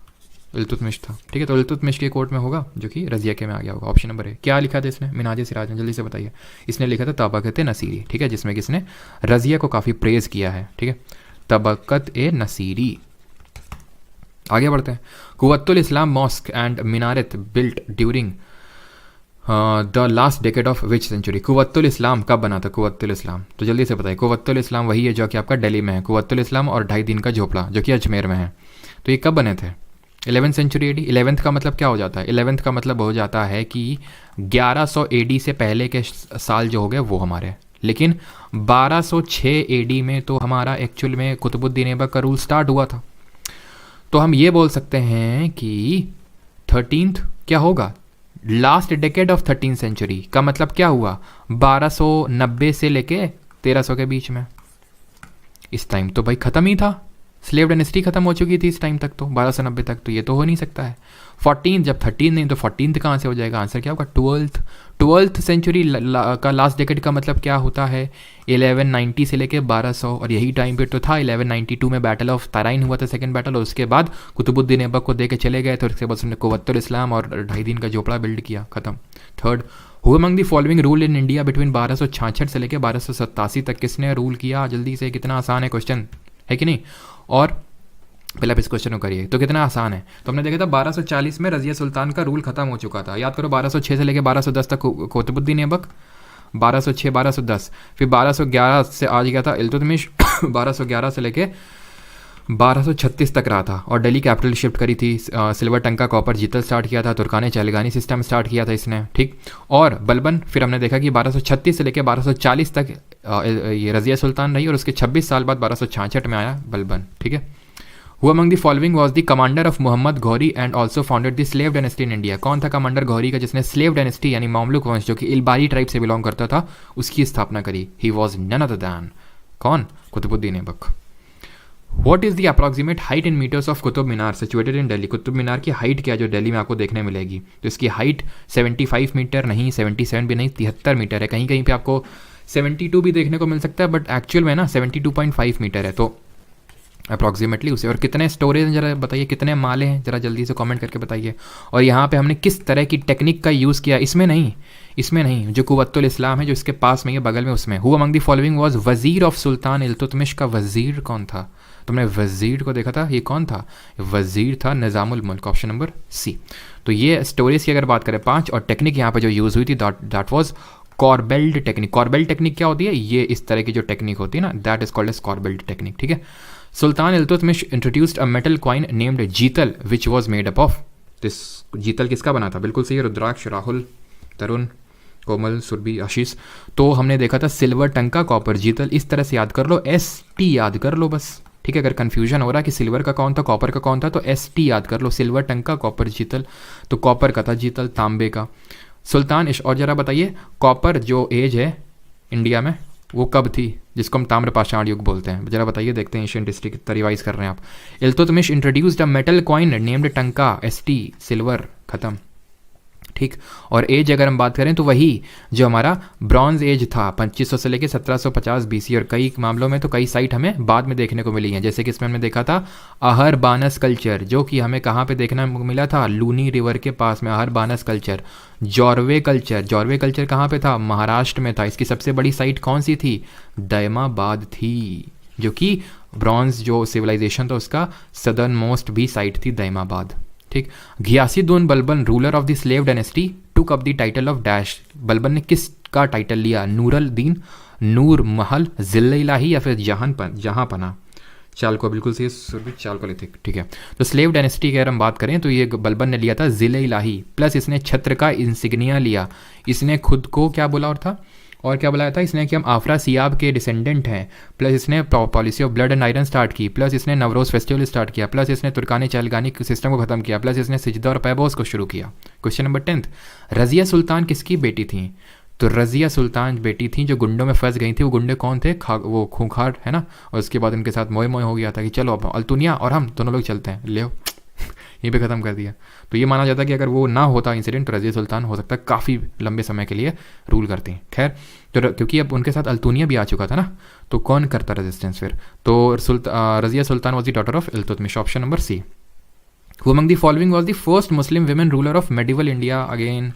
इल्तुतमिश था, ठीक है। तो इल्तुतमिश के कोर्ट में होगा, जो कि रज़िया के में आ गया होगा। ऑप्शन नंबर है। क्या लिखा था इसने मिनहाज सिराज ने? जल्दी से बताइए। इसने लिखा था तबक़त नसीरी, ठीक है, जिसमें किसने रज़िया को काफ़ी प्रेज़ किया है, ठीक है, तबक़त नसीरी। आगे बढ़ते हैं। Quwwatul Islam mosque and minaret built during the last decade of which century? Quwwatul Islam कब बना था? कुव्वतुल इस्लाम, तो जल्दी से बताइए। कुव्वतुल इस्लाम वही है जो कि आपका दिल्ली में है, कुव्वतुल इस्लाम और 2.5 दिन का झोपड़ा, जो कि अजमेर में है। तो ये कब बने थे? 11th century AD। 11th का मतलब क्या हो जाता है? 11th का मतलब हो जाता है कि 1100 AD से पहले के साल जो हो गए वो हमारे। लेकिन 1206 AD में तो हमारा एक्चुअल में कुतुबुद्दीन ऐबक का रूल स्टार्ट हुआ था। तो हम ये बोल सकते हैं कि 13th क्या होगा? Last decade of 13th century का मतलब क्या हुआ? 1290 से लेके 1300 के बीच में। इस टाइम तो भाई ख़त्म ही था, स्लेव डायनेस्टी खत्म हो चुकी थी इस टाइम तक, तो 1290 तक। तो ये तो हो नहीं सकता है। 14 जब 13 नहीं तो 14 कहाँ से हो जाएगा? आंसर क्या होगा? 12th सेंचुरी का लास्ट डेकेड का मतलब क्या होता है? 1190 से लेके 1200, और यही टाइम पीरियड तो था। 1192 में बैटल ऑफ तराइन हुआ था, सेकंड बैटल, और उसके बाद कुतुबुद्दीन ऐबक को दे के चले गए। तो उसके बाद उसने कुव्वतुल इस्लाम और 2.5 दिन का झोपड़ा बिल्ड किया, खत्म। Third, who among the following rule in India between 1266 से लेके 1287 तक? किसने रूल किया? जल्दी से, कितना आसान है क्वेश्चन, है कि नहीं? और पहले आप इस क्वेश्चन को करिए तो कितना आसान है। तो हमने देखा था 1240 में रज़िया सुल्तान का रूल खत्म हो चुका था। याद करो, 1206 से लेके 1210 तक कुतुबुद्दीन ऐबक, 1206 1210, फिर 1211 से आ गया था इल्तुतमिश। 1211 से लेके 1236 तक रहा था, और दिल्ली कैपिटल शिफ्ट करी थी। सिल्वर टंका कॉपर जीतल स्टार्ट किया था। तुर्काने चैलगानी सिस्टम स्टार्ट किया था इसने, ठीक। और बलबन फिर हमने देखा कि 1236 से लेकर 1240 तक ये रज़िया सुल्तान रही, और उसके 26 साल बाद 1266 में आया बलबन, ठीक है। Who among the following was the commander of Mohammad Ghori and also founded the slave dynasty in India? कौन था कमांडर गौरी का जिसने स्लेव डायनेस्टी यानी मामलुक वंश, जो कि इल्बारी ट्राइब से बिलोंग करता था, उसकी स्थापना करी? He was none other than कौन? Qutbuddin Aibak. What is the approximate height in meters of Qutub Minar situated in Delhi? Qutub Minar की हाइट क्या जो दिल्ली में आपको देखने मिलेगी? तो इसकी हाइट 75 मीटर नहीं, 77 भी नहीं, 73 मीटर है। कहीं कहीं पे आपको 72 भी देखने को मिल सकता है, बट एक्चुअल में ना 72.5 मीटर है। तो अप्रॉक्सीमेटली उसे। और कितने स्टोरेज हैं जरा बताइए, कितने माले हैं जरा जल्दी से कमेंट करके बताइए। और यहाँ पे हमने किस तरह की टेक्निक का यूज़ किया? इसमें नहीं, जो कुव्वतुल इस्लाम है जो इसके पास में ये बगल में, उसमें। Who among the following was वजीर ऑफ सुल्तान इल्तुतमिश? का वजीर कौन था? तुमने वजीर को देखा था, ये कौन था? वजीर था निज़ामुल मुल्क, ऑप्शन नंबर सी। तो ये स्टोरेज की अगर बात करें 5, और टेक्निक यहाँ पर जो यूज़ हुई थी दैट वाज कॉर्बेल्ड टेक्निक। कॉर्बेल्ड टेक्निक क्या होती है? ये इस तरह की जो टेक्निक होती है ना, that is called as corbelled technique, ठीक है। Sultan Iltutmish introduced a metal coin named Jital which was made up of? This Jital किसका बना था? बिल्कुल सही, रुद्राक्ष, राहुल, तरुण, कोमल, सुरभि, आशीष। तो हमने देखा था सिल्वर टंका कॉपर जीतल। इस तरह से याद कर लो, ST याद कर लो बस, ठीक है। अगर कंफ्यूजन हो रहा है कि सिल्वर का कौन था कॉपर का कौन था, तो ST याद कर लो, सिल्वर टंका कॉपर जीतल। तो कॉपर का था जीतल, तांबे का सुल्तान। और जरा बताइए, कॉपर जो एज है इंडिया में वो कब थी, जिसको हम ताम्र पाषाण युग बोलते हैं? जरा बताइए, देखते हैं एशियंट हिस्ट्री कितना रिवाइज कर रहे हैं आप। Iltutmish introduced a metal coin named टंका, ST सिल्वर, खत्म, ठीक। और एज अगर हम बात करें तो वही जो हमारा ब्रॉन्ज एज था 2500 से लेकर 1750 BC, और कई मामलों में तो कई साइट हमें बाद में देखने को मिली हैं। जैसे कि इसमें हमने देखा था अहर बानस कल्चर, जो कि हमें कहाँ पे देखने को मिला था? लूनी रिवर के पास में अहर बानस कल्चर। जॉर्वे कल्चर कहाँ पे था? महाराष्ट्र में था। इसकी सबसे बड़ी साइट कौन सी थी? दयमाबाद थी, जो कि ब्रॉन्ज जो सिविलाइजेशन था उसका सदर्न मोस्ट भी साइट थी दयमाबाद, ठीक। Ghiyasuddin Balban ruler of the slave dynasty took up the title of dash? Balban ने किसका टाइटल लिया? नूरुल दीन, नूर महल, जिल्ला इलाही, या फिर जहांपना? चालको बिल्कुल सही, सुरभि चालकोलिथिक, ठीक है। तो स्लेव डायनेस्टी की अगर हम बात करें तो ये बलबन ने लिया था जिले इलाही, प्लस इसने छत्र का इंसिग्निया लिया, इसने खुद को क्या बोला और था, और क्या बुलाया था इसने कि हम आफरा सियाब के डिसेंडेंट हैं, प्लस इसने policy of blood and iron start की, प्लस इसने नवरोज फेस्टिवल स्टार्ट किया, प्लस इसने तुर्कानी चहलगानी सिस्टम को खत्म किया, प्लस इसने सिजदा और पैबोस को शुरू किया। क्वेश्चन नंबर 10, रजिया सुल्तान किसकी बेटी थी? तो रजिया सुल्तान बेटी थी जो गुंडों में फंस गई थी। वो गुंडे कौन थे? वो खूंखार है ना, और उसके बाद उनके साथ मोए मोए हो गया था कि चलो अब अल्तुनिया और हम दोनों लोग चलते हैं, ले यहीं पे ख़त्म कर दिया। तो ये माना जाता है कि अगर वो ना होता इंसिडेंट तो रजिया सुल्तान हो सकता है काफ़ी लंबे समय के लिए रूल करती हैं। खैर, तो क्योंकि अब उनके साथ अल्तुनिया भी आ चुका था ना, तो कौन करता रेजिस्टेंस फिर? तो Razia Sultan was the daughter of Iltutmish, option number C. Who among the following was the first Muslim women ruler of medieval India? Again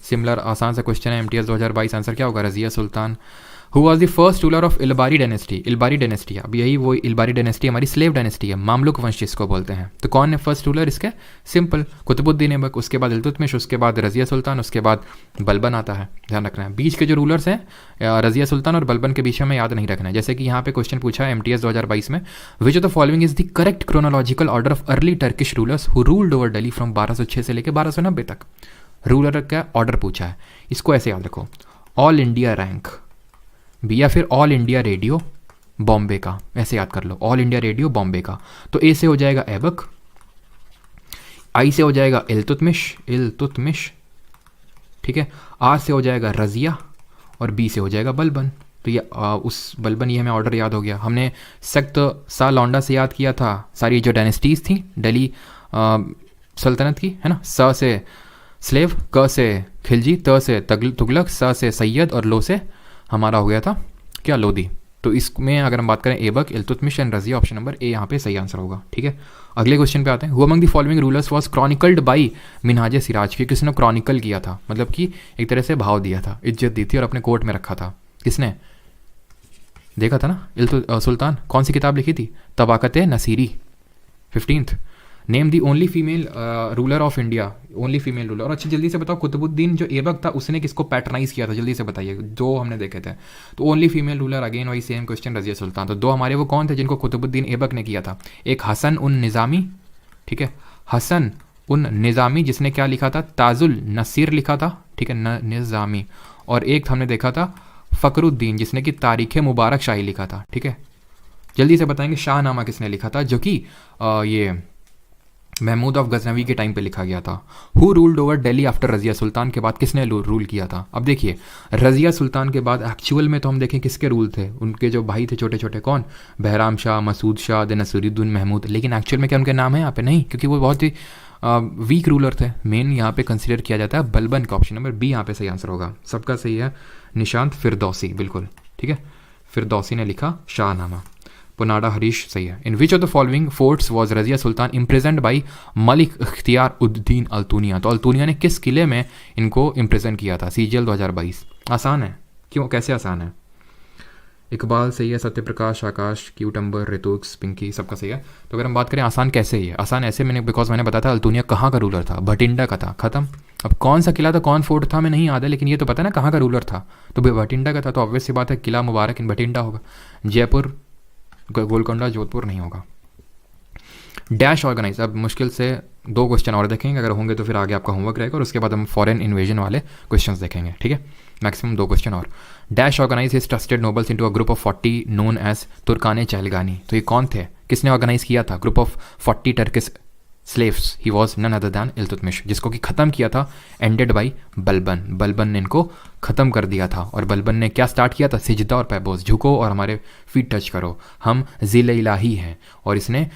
similar आसान सा क्वेश्चन है, MTS 2022 आंसर क्या होगा? Razia Sultan. Who was the first ruler of Ilbari dynasty? Ilbari dynasty, अब यही वो Ilbari dynasty हमारी slave dynasty है, मामलुक वंश जिसको बोलते हैं। तो कौन है फर्स्ट रूलर इसके? सिंपल, कुतुबुद्दीन ऐबक, उसके बाद इल्तुतमिश, उसके बाद रजिया सुल्तान, उसके बाद बलबन आता है। ध्यान रखना है बीच के जो रूलर्स हैं रजिया सुल्तान और बलबन के बीच में याद नहीं रखना है। जैसे कि यहाँ पे क्वेश्चन पूछा है MTS 2022 में, विच of the following is the correct chronological order of early Turkish rulers who ruled over Delhi from 1206 से लेकर 1290 तक? रूलर का ऑर्डर पूछा है, इसको ऐसे याद रखो, ऑल इंडिया रैंक बी, या फिर ऑल इंडिया रेडियो बॉम्बे का, ऐसे याद कर लो, ऑल इंडिया रेडियो बॉम्बे का। तो ए से हो जाएगा ऐबक, आई से हो जाएगा इल्तुतमिश, ठीक है, आर से हो जाएगा रजिया, और बी से हो जाएगा बलबन। तो ये उस बलबन, ये हमें ऑर्डर याद हो गया। हमने सख्त सा लौंडा से याद किया था सारी जो डायनेस्टीज थी दिल्ली सल्तनत की, है ना। स से स्लेव, क से खिलजी, त से तुगलक, स से सैयद, और लो से हमारा हो गया था क्या? लोदी। तो इसमें अगर हम बात करें Aibak, Iltutmish and Razia, option number A यहाँ पे सही आंसर होगा, ठीक है। अगले क्वेश्चन पे आते हैं। Who among the following rulers was chronicled by Minhaj Siraj? कि किसने क्रॉनिकल किया था, मतलब कि एक तरह से भाव दिया था, इज्जत दी थी और अपने कोर्ट में रखा था। किसने? देखा था ना सुल्तान। कौन सी किताब लिखी थी? Tabaqat Nasiri 15th। Name the only female ruler of India, only female ruler. और अच्छा जल्दी से बताओ, कुतुबुद्दीन जो ऐबक था उसने किसको पैटर्नाइज किया था? जल्दी से बताइए, जो हमने देखे थे। तो ओनली फीमेल रूलर, अगेन वही सेम क्वेश्चन, रजिया सुल्तान। तो दो हमारे वो कौन थे जिनको कुतुबुद्दीन ऐबक ने किया था? एक हसन उन निज़ामी, ठीक है, हसन उन निज़ामी जिसने क्या लिखा था? ताजुल नसीर लिखा था, ठीक है, निज़ामी। और एक हमने देखा था फ़खरुद्दीन जिसने कि तारीख़ मुबारक शाही लिखा था, ठीक है। जल्दी से बताएंगे शाहनामा किसने लिखा था, जो कि ये महमूद ऑफ गजनवी के टाइम पे लिखा गया था। Who ruled over Delhi after Razia Sultan? के बाद किसने रूल किया था? अब देखिए, रजिया सुल्तान के बाद एक्चुअल में तो हम देखें किसके रूल थे, उनके जो भाई थे छोटे छोटे, कौन? बहराम शाह, मसूद शाह, देन नसीरुद्दीन महमूद। लेकिन एक्चुअल में क्या उनके नाम है यहाँ पे? नहीं, क्योंकि वो बहुत ही वीक रूलर थे। मेन यहाँ पे कंसिडर किया जाता है बलबन का, ऑप्शन नंबर बी यहाँ पे सही आंसर होगा। सबका सही है, निशांत फिरदौसी, बिल्कुल ठीक है, फिरदौसी ने लिखा शाहनामा। पुनाडा हरीश सही है। In which of the following forts was Razia Sultan imprisoned by Malik Ikhtiyar Uddin Altunia? तो अल्तुनिया ने किस किले में इनको इम्प्रिजन किया था? CGL 2022। आसान है, क्यों, कैसे आसान है? इकबाल सही है, सत्यप्रकाश, आकाश, क्यूटम्बर, ऋतुक्स, पिंकी, सबका सही है। तो अगर हम बात करें आसान कैसे ही है, आसान ऐसे मैंने बताया था अल्तुनिया कहाँ का रूलर था, भटिंडा का था, खत्म। अब कौन सा किला था, कौन फोर्ट था, मैं नहीं याद है, लेकिन ये तो पता है ना कहाँ का रूलर था, तो भटिंडा का था। तो ऑब्वियस सी बात है किला मुबारक इन भटिंडा होगा। जयपुर, गोलकोंडा, जोधपुर नहीं होगा। डैश ऑर्गेनाइज, अब मुश्किल से 2 क्वेश्चन और देखेंगे, अगर होंगे तो फिर आगे आपका होमवर्क रहेगा, और उसके बाद हम फॉरेन इन्वेजन वाले क्वेश्चंस देखेंगे, ठीक है, मैक्सिमम 2 क्वेश्चन और। Dash organise his trusted nobles into a group of 40 known as Turkane Chahalgani? तो ये कौन थे, किसने ऑर्गेनाइज किया था group of 40 Turkish slaves? He was none other than Iltutmish, जिसको कि ख़त्म किया था एंडेड बाई बलबन। बलबन ने इनको ख़त्म कर दिया था। और बलबन ने क्या स्टार्ट किया था? सिजदा और पैबोस, झुको और हमारे फीट टच करो, हम ज़िले इलाही हैं। और इसने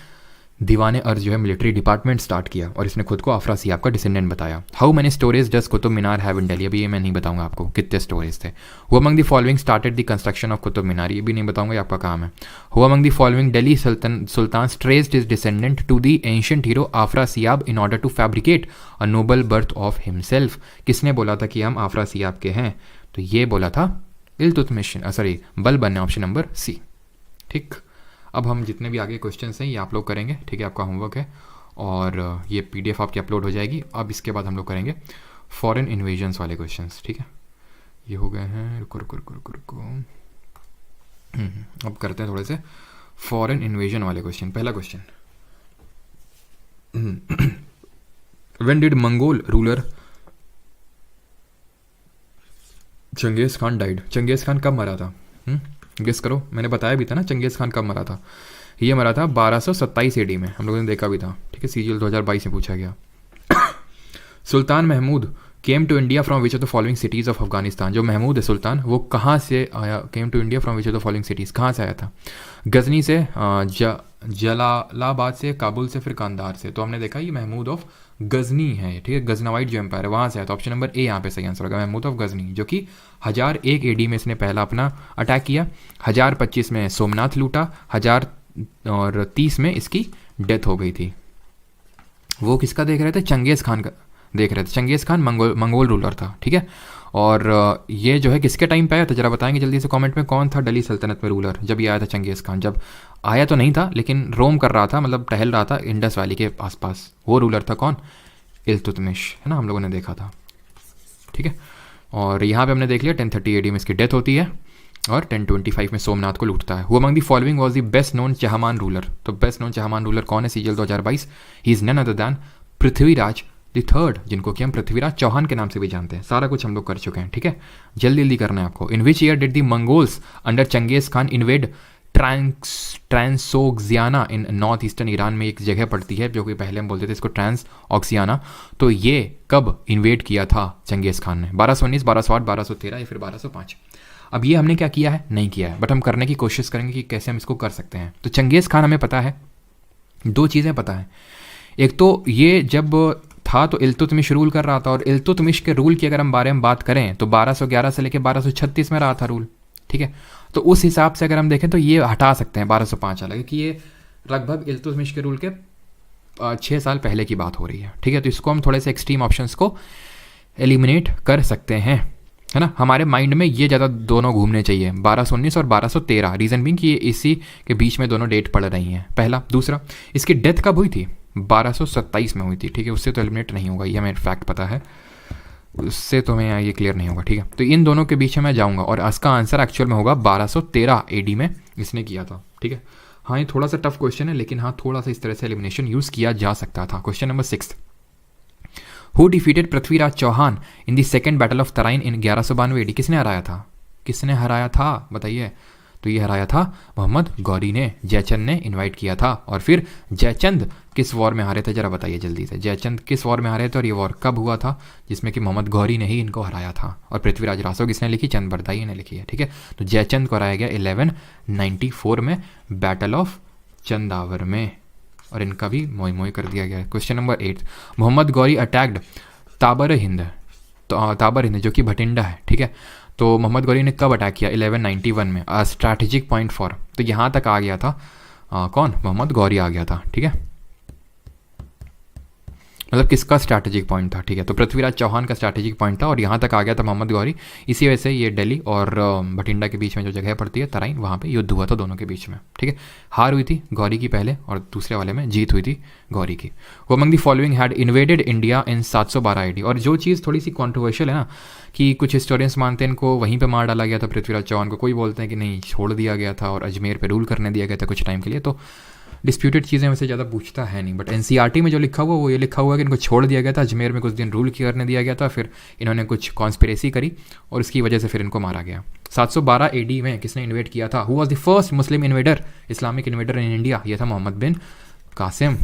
दीवाने अर्ज जो है मिलिट्री डिपार्टमेंट स्टार्ट किया, और इसने खुद को आफरा सियाब का डिसेंडेंट बताया। How many storeys does Qutub Minar have in Delhi? अभी ये मैं नहीं बताऊंगा आपको कितने स्टोरेज थे। Who among the following started the construction of Qutub Minar? ये भी नहीं बताऊंगा, ये आपका काम है। Who among the following Delhi sultan traced his descendant to the ancient hero Afrasiyab in order to fabricate a noble birth of himself? किसने बोला था कि हम आफरा सियाब के हैं? तो ये बोला था इल्तुतमिश, बलबन ने, ऑप्शन नंबर सी, ठीक। अब हम जितने भी आगे क्वेश्चंस हैं ये आप लोग करेंगे, ठीक है, आपका होमवर्क है, और ये PDF आपकी अपलोड हो जाएगी। अब इसके बाद हम लोग करेंगे फॉरेन इन्वेजन्स वाले क्वेश्चंस, ठीक है। ये हो गए हैं, रुको रुको रुको रुको रुको, अब करते हैं थोड़े से फॉरेन इन्वेजन वाले क्वेश्चन। पहला question, when did Mongol ruler Changez Khan died? Changez Khan कब मरा था? गेस करो, मैंने बताया भी था ना चंगेज खान कब मरा था। ये मरा था 1227 एडी में, हम लोगों ने देखा भी था, ठीक है, सीजीएल 2022 में पूछा गया। Sultan Mahmud came to India from which of the following cities of Afghanistan? जो महमूद है सुल्तान, वो कहाँ से आया? Came to India from which of the following cities, कहाँ से आया था? गजनी से, जलालाबाद से, काबुल से, फिर कांदार से। तो हमने देखा ये महमूद ऑफ गजनी है, ठीक है, गजनवाइट जो एम्पायर है वहाँ से आया। तो ऑप्शन नंबर ए यहाँ पे सही आंसर होगा, महमूद ऑफ गजनी, जो कि 1001 एडी में इसने पहला अपना अटैक किया, 1025 में सोमनाथ लूटा, 1030 में इसकी डेथ हो गई थी। वो किसका देख रहे थे? चंगेज़ खान का देख रहे थे। चंगेज़ खान मंगोल रूलर था, ठीक है। और ये जो है किसके टाइम पे आया था, जरा बताएंगे जल्दी से कमेंट में, कौन था दिल्ली सल्तनत में रूलर जब ये आया था चंगेज़ खान? जब आया तो नहीं था, लेकिन रोम कर रहा था, मतलब टहल रहा था इंडस वैली के आसपास। वो रूलर था कौन? इल्तुतमिश, है ना, हम लोगों ने देखा था, ठीक है। और यहाँ पे हमने देख लिया 1030 एडी में इसकी डेथ होती है और 1025 में सोमनाथ को लूटता है। Who among the following was the best known Chahamana ruler? तो बेस्ट नोन चहमान रूलर कौन है CGL 2022? He is none other than Prithviraj the third, जिनको कि हम पृथ्वीराज चौहान के नाम से भी जानते हैं। सारा कुछ हम लोग कर चुके हैं, ठीक है, जल्दी जल्दी करना है आपको। In which year did the Mongols under Genghis Khan invade Transoxiana in north eastern Iran में? एक जगह पड़ती है जो कि पहले हम बोलते थे इसको ट्रांसऑक्सियाना। तो ये कब इन्वेड किया था चंगेज खान ने? 1219, 1208, 1213 या फिर 1205? अब ये हमने क्या किया है? नहीं किया है, बट हम करने की कोशिश करेंगे कि कैसे हम इसको कर सकते हैं। तो चंगेज खान हमें पता है, दो चीज़ें पता है। एक तो ये जब था तो इल्तुतमिश रूल कर रहा था, और इल्तुतमिश के रूल की अगर हम बारे में बात करें तो 1211 से लेकर 1236 में रहा था रूल, ठीक है। तो उस हिसाब से अगर हम देखें तो ये हटा सकते हैं 1205 वाला, क्योंकि ये लगभग इल्तुतमिश के रूल के 6 साल पहले की बात हो रही है, ठीक है। तो इसको हम थोड़े से एक्सट्रीम ऑप्शंस को एलिमिनेट कर सकते हैं, है ना। हमारे माइंड में ये ज़्यादा दोनों घूमने चाहिए, 1219 और 1213। रीज़न भी कि ये इसी के बीच में दोनों डेट पड़ रही हैं, पहला। दूसरा, इसकी डेथ कब हुई थी? 1227 में हुई थी, ठीक है। उससे तो एलिमिनेट नहीं होगा, ये हमें फैक्ट पता है, उससे तो हमें ये क्लियर नहीं होगा, ठीक है। तो इन दोनों के बीच में मैं जाऊँगा और इसका आंसर एक्चुअल में होगा 1213 एडी में इसने किया था, ठीक है। हाँ, ये थोड़ा सा टफ क्वेश्चन है, लेकिन हाँ थोड़ा सा इस तरह से एलिमिनेशन यूज़ किया जा सकता था। Question number 6, who defeated Prithviraj Chauhan in the second battle of Tarain in 1192 AD? किसने हराया था? किसने हराया था बताइए? तो ये हराया था मोहम्मद गौरी ने, जयचंद ने इनवाइट किया था। और फिर जयचंद किस वॉर में हारे थे, जरा बताइए जल्दी से। जयचंद किस वॉर में हारे थे और ये वॉर कब हुआ था, जिसमें कि मोहम्मद गौरी ने ही इनको हराया था? और पृथ्वीराज रासो किसने लिखी? चंद बरदाई ने लिखी है, ठीक है। तो जयचंद को हराया गया 1194 में बैटल ऑफ चंदावर में, और इनका भी मोई मोई कर दिया गया। Question number 8, Mohammad Ghori attacked Tabar Hind, तो ताबर हिंद जो कि भटिंडा है, ठीक है। तो मोहम्मद गौरी ने कब अटैक किया? 1191 में। स्ट्रैटेजिक पॉइंट फॉर, तो यहाँ तक आ गया था कौन? मोहम्मद गौरी आ गया था, ठीक है। मतलब किसका स्ट्रैटेजिक पॉइंट था, ठीक है। तो पृथ्वीराज चौहान का स्ट्रैटेजिक पॉइंट था और यहाँ तक आ गया था मोहम्मद गौरी। इसी वजह से ये दिल्ली और भटिंडा के बीच में जो जगह पड़ती है तराइन, वहाँ पे युद्ध हुआ था दोनों के बीच में, ठीक है। हार हुई थी गौरी की पहले और दूसरे वाले में जीत हुई थी गौरी की। वो among the following had invaded India in 712 AD. और जो चीज़ थोड़ी सी कॉन्ट्रोवर्शियल है ना, कि कुछ हिस्टोरियंस मानते हैं इनको वहीं पर मार डाला गया था पृथ्वीराज चौहान को, कोई बोलते हैं कि नहीं छोड़ दिया गया था और अजमेर पर रूल करने दिया गया था कुछ टाइम के लिए। तो डिस्प्यूटेड चीज़ें वैसे ज़्यादा पूछता है नहीं, बट एनसीईआरटी में जो लिखा हुआ वो ये लिखा हुआ है कि इनको छोड़ दिया गया था, अजमेर में कुछ दिन रूल करने दिया गया था, फिर इन्होंने कुछ कॉन्स्पिरेसी करी और इसकी वजह से फिर इनको मारा गया। 712 एडी में किसने इन्वेड किया था? Who was the first Muslim invader, Islamic invader in India? ये था मोहम्मद बिन कासिम,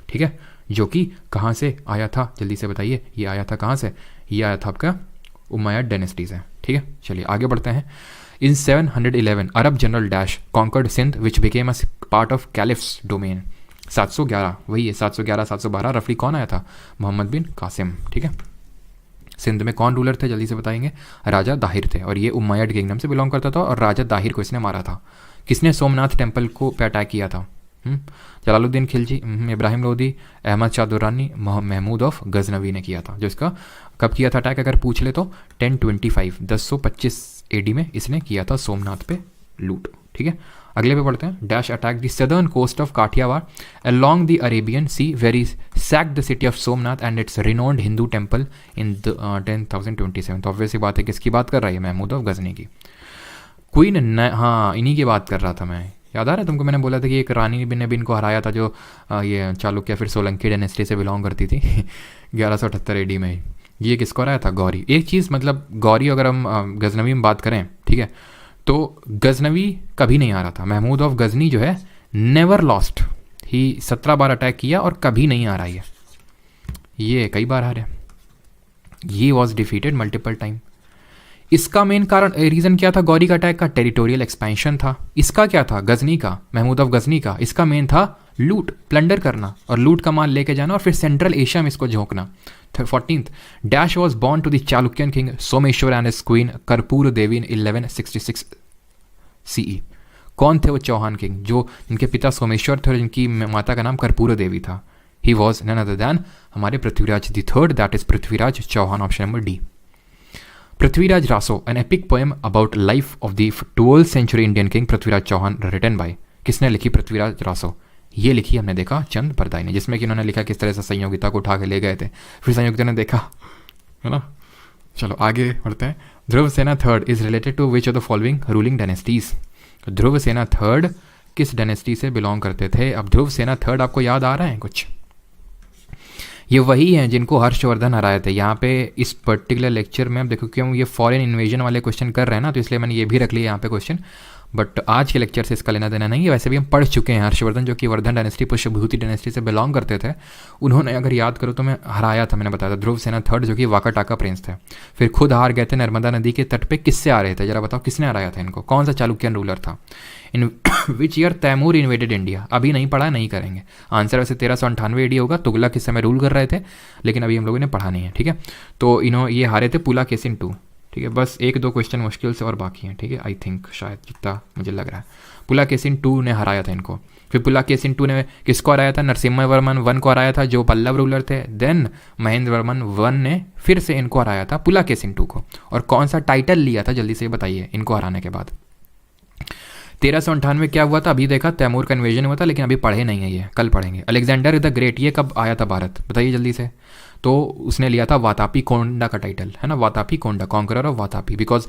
ठीक है, जो कि कहाँ से आया था जल्दी से बताइए। ये आया था कहाँ से? ये आया था आपका उमैयद डायनेस्टी से, ठीक है। चलिए आगे बढ़ते हैं। In 711, Arab general Dash conquered Sindh, which became a part of Caliph's domain. 711, वही है 711, 712 रफली कौन आया था? मोहम्मद बिन कासिम, ठीक है। सिंध में कौन रूलर थे जल्दी से बताएंगे? राजा दाहिर थे, और ये उमैयद किंगडम से बिलोंग करता था, और राजा दाहिर को इसने मारा था। किसने सोमनाथ टेम्पल को पे अटैक किया था? जलालुद्दीन खिलजी, इब्राहिम लोदी, अहमद शाह दुर्रानी, महमूद ऑफ गजनवी ने किया था। जो इसका कब किया था अटैक अगर पूछ ले तो 1025, 1025 एडी में इसने किया था सोमनाथ पे लूट, ठीक है। अगले पे पढ़ते हैं। Dash attack the southern coast of Kathiawar along the Arabian sea where he sacked the city of Somnath and its renowned Hindu temple in 1027। तो ऑब्वियसली बात है किसकी बात कर रहा है? महमूद ऑफ गजनी की। क्वीन, हाँ इन्हीं की बात कर रहा था मैं, याद आ रहा है तुमको, मैंने बोला था कि एक रानी ने भी इनको हराया था जो ये चालुक्य फिर सोलंकी डायनेस्टी से बिलोंग करती थी 1178 AD में ही। ये किसको हराया था? गौरी। एक चीज़ मतलब गौरी, अगर हम गजनवी में बात करें, ठीक है, तो गजनवी कभी नहीं हारा था। महमूद ऑफ गजनी जो है नेवर लॉस्ट, ही 17 बार अटैक किया और कभी नहीं हारा ये कई बार हारे। ये वॉज डिफीटेड मल्टीपल टाइम। इसका मेन कारण रीज़न क्या था गौरी का अटैक का? टेरिटोरियल एक्सपेंशन था। इसका क्या था? गजनी का, महमूद ऑफ गजनी का, इसका मेन था लूट, प्लंडर करना और लूट का माल लेके जाना और फिर सेंट्रल एशिया में इसको झोंकना। 14th, dash was born to the Chalukyan king Someshwara and his queen Karpur Devi in 1166 CE। कौन थे वो चौहान किंग? जो जिनके पिता सोमेश्वर थे और जिनकी माता का नाम कर्पूर देवी था। He was none other than हमारे Prithviraj the third, that is Prithviraj Chauhan, option number D. Prithviraj Raso, an epic poem about life of the 12th century Indian king Prithviraj Chauhan, written by, किसने लिखी? पृथ्वीराज रासो। ये लिखी हमने देखा चंद बरदाई ने, जिसमें कि उन्होंने लिखा किस तरह से संयोगिता को उठा के ले गए थे, फिर संयोगिता ने देखा, है ना। चलो आगे बढ़ते हैं। Dhruva Sena third is related to which of the following ruling dynasties? Dhruva Sena third किस डायनेस्टी से बिलोंग करते थे? अब ध्रुव सेना थर्ड आपको याद आ रहा है कुछ? ये वही हैं जिनको हर्षवर्धन हराए थे। यहाँ पे इस पर्टिकुलर लेक्चर में अब देखो कि हम ये फॉरेन इन्वेजन वाले क्वेश्चन कर रहे हैं ना, तो इसलिए मैंने ये भी रख लिया यहाँ पे क्वेश्चन, बट आज के लेक्चर से इसका लेना देना नहीं है। वैसे भी हम पढ़ चुके हैं हर्षवर्धन, जो कि वर्धन डायनेस्टी पुष्यभूति डायनेस्टी से बिलोंग करते थे। उन्होंने अगर याद करो तो मैं हराया था, मैंने बताया था ध्रुव सेना थर्ड, जो कि वाकाटाका प्रिंस थे। फिर खुद हार गए थे नर्मदा नदी के तट पे। किससे आ रहे थे जरा बताओ, किसने हराया था इनको? कौन सा चालुक्यन रूलर था? In which year Timur invaded India? अभी नहीं पढ़ा, नहीं करेंगे। आंसर वैसे 1398 AD होगा। तुगलक इस समय रूल कर रहे थे, लेकिन अभी हम लोगों ने पढ़ा नहीं है, ठीक है। तो ये हारे थे पुलाकेशिन II, ठीक है। बस 1-2 क्वेश्चन मुश्किल से और बाकी हैं, ठीक है। आई थिंक शायद जितना मुझे लग रहा है पुलाकेशिन II ने हराया था इनको। फिर पुलाकेशिन II ने किसको हराया था? नरसिम्हा वर्मन I को हराया था, जो पल्लव रूलर थे। देन महेंद्र वर्मन I ने फिर से इनको हराया था, पुलाकेशिन II को। और कौन सा टाइटल लिया था जल्दी से बताइए इनको हराने के बाद? 1398 में क्या हुआ था? अभी देखा, तैमूर का इन्वेजन हुआ था, लेकिन अभी पढ़े नहीं है, ये कल पढ़ेंगे। अलेक्जेंडर द ग्रेट ये कब आया था भारत? बताइए जल्दी से। तो उसने लिया था वातापी कोंडा का टाइटल, है ना, वातापी कोंडा, कॉन्करर ऑफ वातापी, बिकॉज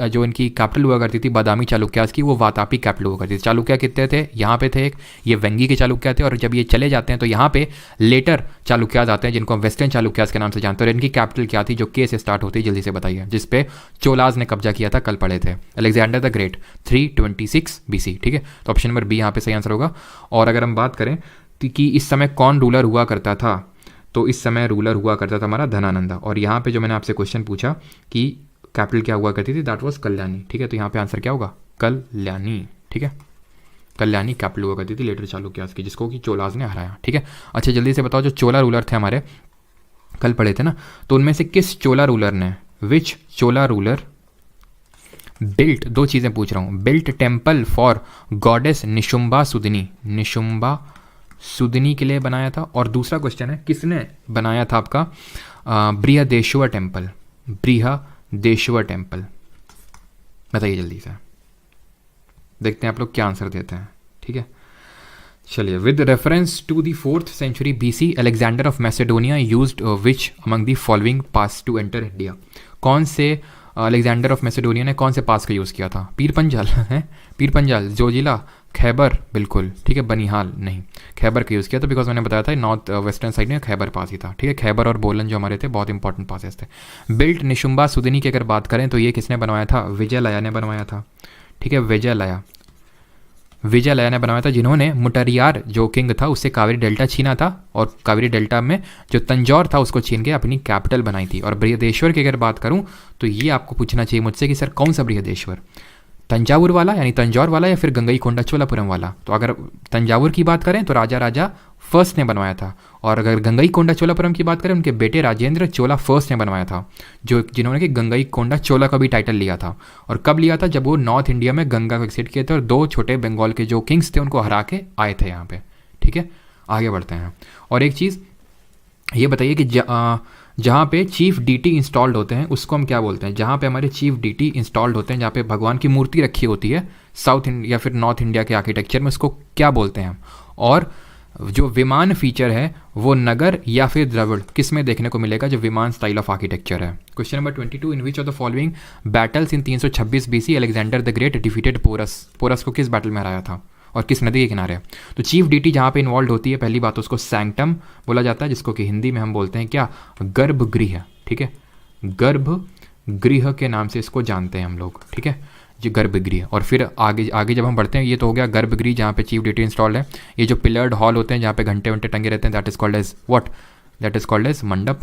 जो इनकी कैपिटल हुआ करती थी बादामी चालुक्यास की, वो वातापी कैपिटल हुआ करती थी। चालुक्य कितने थे? यहाँ पे थे एक, ये वेंगी के चालुक्य थे, और जब ये चले जाते हैं तो यहाँ पे लेटर चालुक्यास आते हैं, जिनको हम वेस्टर्न चालुक्यास के नाम से जानते हैं। और इनकी कैपिटल क्या थी जो के से स्टार्ट होती है? जल्दी से बताइए, जिसपे चोलाज ने कब्जा किया था, कल पढ़े थे। अलेक्जेंडर द ग्रेट 326 BC, ठीक है। तो ऑप्शन नंबर बी यहाँ पे सही आंसर होगा। और अगर हम बात करें कि इस समय कौन रूलर हुआ करता था, तो इस समय रूलर हुआ करता था हमारा धनानंदा। और यहाँ पे जो मैंने आपसे क्वेश्चन पूछा कि कैपिटल क्या हुआ करती थी, दैट वाज कल्याणी, ठीक है। तो यहाँ पे आंसर क्या होगा? कल्याणी, ठीक है। कल्याणी कैपिटल हुआ करती थी लेटर चालुक्यास की, जिसको कि चोलाज ने हराया, ठीक है। अच्छा जल्दी से बताओ, जो चोला रूलर थे हमारे, कल पढ़े थे ना, तो उनमें से किस चोला रूलर ने, विच चोला रूलर बिल्ट, 2 चीज़ें पूछ रहा हूँ, built temple for goddess Nishumbha Sudni, Nishumbha Sudni के लिए बनाया था। और दूसरा क्वेश्चन है, किसने बनाया था आपका बृहदेश्वर टेम्पल? बृहदेश्वर टेम्पल बताइए जल्दी से, देखते हैं आप लोग क्या आंसर देते हैं, ठीक है। चलिए, with reference to the 4th century BC Alexander of Macedonia used which among the following pass to enter India? कौन से अलेक्जेंडर ऑफ मैसेडोनिया ने कौन से पास का यूज़ किया था? पीर पंजाल है, पीर पंजाल, जोजिला, खैबर, बिल्कुल ठीक है, बनिहाल नहीं, खैबर का यूज़ किया था, बिकॉज मैंने बताया था नॉर्थ वेस्टर्न साइड में खैबर पास ही था, ठीक है। खैबर और बोलन जो हमारे थे बहुत इंपॉर्टेंट पासेस थे। बिल्ट निशुम्बा सुदनी की अगर बात करें तो ये किसने बनवाया था? विजयलया ने बनवाया था, ठीक है। विजयलया ने बनवाया था, जिन्होंने मुटरियार जो किंग था उससे कावेरी डेल्टा छीना था, और कावेरी डेल्टा में जो तंजौर था उसको छीन के अपनी कैपिटल बनाई थी। और बृहदेश्वर की अगर बात करूं तो ये आपको पूछना चाहिए मुझसे कि सर कौन सा बृहदेश्वर, तंजावुर वाला यानी तंजौर वाला, या फिर गंगईकोंडा चोलापुरम वाला? तो अगर तंजावुर की बात करें तो राजा फर्स्ट ने बनवाया था, और अगर गंगईकोंडा चोलापुरम की बात करें उनके बेटे राजेंद्र चोला फर्स्ट ने बनवाया था, जिन्होंने कि गंगईकोंडा चोला का भी टाइटल लिया था। और कब लिया था? जब वो नॉर्थ इंडिया में गंगा को एक्सेप्ट किए थे और 2 छोटे बंगाल के जो किंग्स थे उनको हरा के आए थे यहाँ पे, ठीक है। आगे बढ़ते हैं। और एक चीज़ ये बताइए कि जहाँ पे चीफ डीटी इंस्टॉल्ड होते हैं उसको हम क्या बोलते हैं? जहाँ पे हमारे चीफ डीटी इंस्टॉल्ड होते हैं, जहाँ पे भगवान की मूर्ति रखी होती है साउथ इंडिया या फिर नॉर्थ इंडिया के आर्किटेक्चर में, उसको क्या बोलते हैं हम? और जो विमान फीचर है वो नगर या फिर द्रविड़, किस में देखने को मिलेगा जो विमान स्टाइल ऑफ आर्किटेक्चर है? Question number 22, in which of the following battles in 326 BC Alexander the great defeated Porus? Porus को किस बैटल में हराया था? और किस नदी के किनारे है। तो चीफ डीटी जहाँ पे इन्वॉल्व होती है, पहली बात उसको सैंक्टम बोला जाता है, जिसको कि हिंदी में हम बोलते हैं क्या, गर्भगृह। ठीक है, गर्भगृह के नाम से इसको जानते हैं हम लोग। ठीक है, जो गर्भगृह। और फिर आगे आगे जब हम बढ़ते हैं, ये तो हो गया गर्भगृह जहाँ पे चीफ डीटी इंस्टॉल्ड है। ये जो पिलर्ड हॉल होते हैं जहाँ पे घंटे वंटे टंगे रहते हैं, that is called as what, that is called as mandapa.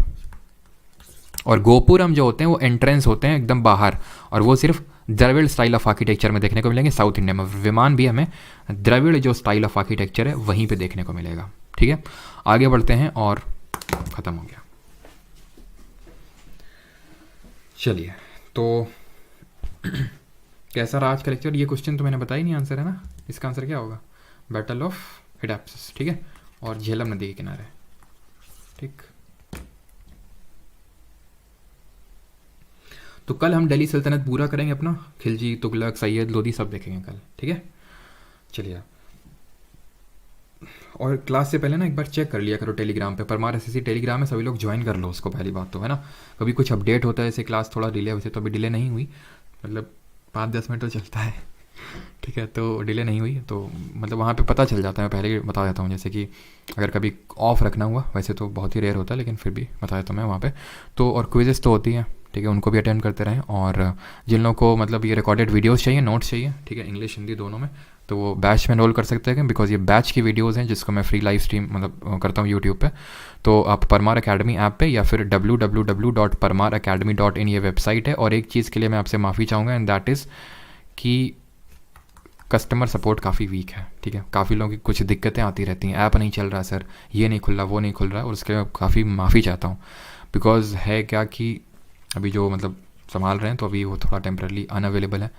और गोपुरम जो होते हैं वो एंट्रेंस होते हैं एकदम बाहर, और वो सिर्फ द्रविड़ स्टाइल ऑफ आर्किटेक्चर में देखने को मिलेंगे साउथ इंडिया में। विमान भी हमें द्रविड़ जो स्टाइल ऑफ आर्किटेक्चर है वहीं पे देखने को मिलेगा। ठीक है, आगे बढ़ते हैं और ख़त्म हो गया। चलिए, तो कैसा रहा आज का लेक्चर? ये क्वेश्चन तो मैंने बताया ही नहीं आंसर, है ना? इसका आंसर क्या होगा? Battle of Hydaspes. ठीक है, और झेलम नदी के किनारे। ठीक, तो कल हम दिल्ली सल्तनत पूरा करेंगे अपना, खिलजी, तुगलक, सैयद, लोदी सब देखेंगे कल। ठीक है, चलिए। और क्लास से पहले ना एक बार चेक कर लिया करो टेलीग्राम पे, परमार एसएससी टेलीग्राम है, सभी लोग ज्वाइन कर लो उसको, पहली बात तो, है ना? कभी कुछ अपडेट होता है, जैसे क्लास थोड़ा डिले, वैसे तो अभी डिले नहीं हुई, मतलब 5-10 मिनट तो चलता है। ठीक है, तो डिले नहीं हुई, तो मतलब वहाँ पे पता चल जाता है। मैं पहले बता देता हूँ, जैसे कि अगर कभी ऑफ रखना हुआ, वैसे तो बहुत ही रेयर होता है, लेकिन फिर भी बता देता हूँ मैं वहाँ पे। तो और क्विजेस तो होती हैं, ठीक है, उनको भी अटेंड करते रहें। और जिन लोगों को मतलब ये रिकॉर्डेड वीडियोस चाहिए, नोट्स चाहिए, ठीक है, इंग्लिश हिंदी दोनों में, तो वो बैच में एनरोल कर सकते हैं, बिकॉज ये बैच की वीडियोस हैं जिसको मैं फ्री लाइव स्ट्रीम मतलब करता हूँ यूट्यूब पे। तो आप परमार अकेडमी ऐप पे या फिर www.parmaracademy.in ये वेबसाइट है। और एक चीज़ के लिए मैं आपसे माफ़ी चाहूँगा, एंड दैट इज़ कि कस्टमर सपोर्ट काफ़ी वीक है। ठीक है, काफ़ी लोगों की कुछ दिक्कतें आती रहती हैं, ऐप नहीं चल रहा सर, ये नहीं खुल रहा, वो नहीं खुल रहा, और उसके लिए काफ़ी माफ़ी चाहता हूँ। बिकॉज है क्या कि अभी जो मतलब संभाल रहे हैं, तो अभी वो थोड़ा टेम्परली अनअवेलेबल है,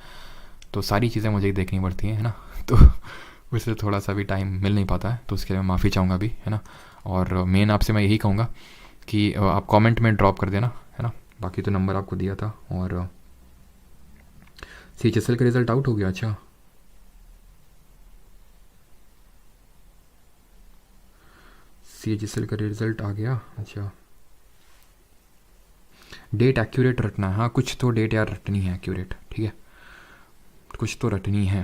तो सारी चीज़ें मुझे ही देखनी पड़ती हैं, है ना? तो उससे थोड़ा सा भी टाइम मिल नहीं पाता है, तो उसके लिए मैं माफ़ी चाहूँगा अभी, है ना? और मेन आपसे मैं यही कहूँगा कि आप कमेंट में ड्रॉप कर देना, है ना? बाकी तो नंबर आपको दिया था। और CHSL का रिज़ल्ट आउट हो गया? अच्छा, CHSL का रिज़ल्ट आ गया। अच्छा, डेट एक्यूरेट रखना है, हाँ, कुछ तो डेट यार रटनी है एक्यूरेट। ठीक है, कुछ तो रटनी है।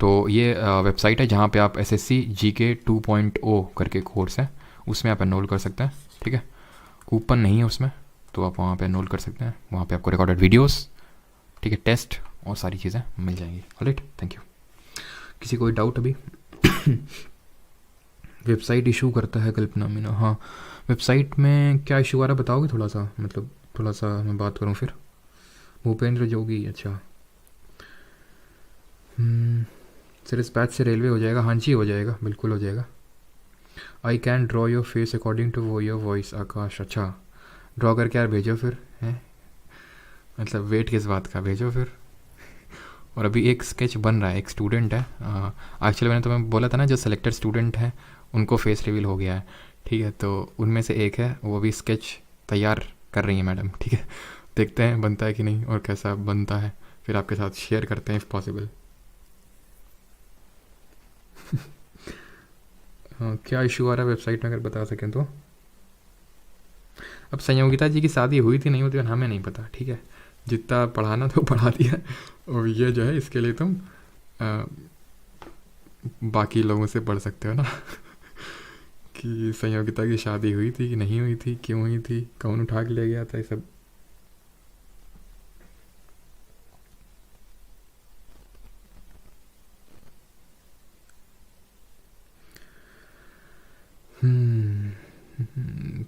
तो ये वेबसाइट है जहाँ पे आप SSC GK 2.0 करके कोर्स है, उसमें आप एनरोल कर सकते हैं। ठीक है, कूपन नहीं है उसमें, तो आप वहाँ पे एनरोल कर सकते हैं। वहाँ पे आपको रिकॉर्डेड वीडियोस, ठीक है, टेस्ट और सारी चीज़ें मिल जाएंगी। Alright, thank you. किसी कोई डाउट अभी? वेबसाइट इशू करता है कल्पना मीना, हाँ, वेबसाइट में क्या इशू आ रहा है बताओगे थोड़ा सा, मतलब थोड़ा सा मैं बात करूँ फिर। भूपेंद्र जोगी, अच्छा, सर इस बैच से रेलवे हो जाएगा? हाँ जी, हो जाएगा, बिल्कुल हो जाएगा। I can draw your face according to वो योर वॉइस, आकाश, अच्छा, ड्रॉ करके यार भेजो फिर, हैं, मतलब वेट किस बात का, भेजो फिर। और अभी एक स्केच बन रहा है, एक स्टूडेंट है, एक्चुअली मैंने तुम्हें बोला था ना, जो सेलेक्टेड स्टूडेंट है उनको फेस रिवील हो गया है। ठीक है, तो उनमें से एक है, वो भी स्केच तैयार कर रही है मैडम। ठीक है, देखते हैं बनता है कि नहीं, और कैसा बनता है फिर आपके साथ शेयर करते हैं इफ़ पॉसिबल। हाँ, क्या इशू आ रहा है वेबसाइट में अगर बता सकें तो? अब संयोगिता जी की शादी हुई थी नहीं हुई थी हमें नहीं पता, ठीक है, जितना पढ़ाना तो पढ़ा दिया। और ये जो है इसके लिए तुम बाकी लोगों से पढ़ सकते हो ना। कि संयोगिता की शादी हुई थी कि नहीं हुई थी, क्यों हुई थी, कौन उठा के ले गया था, ये सब।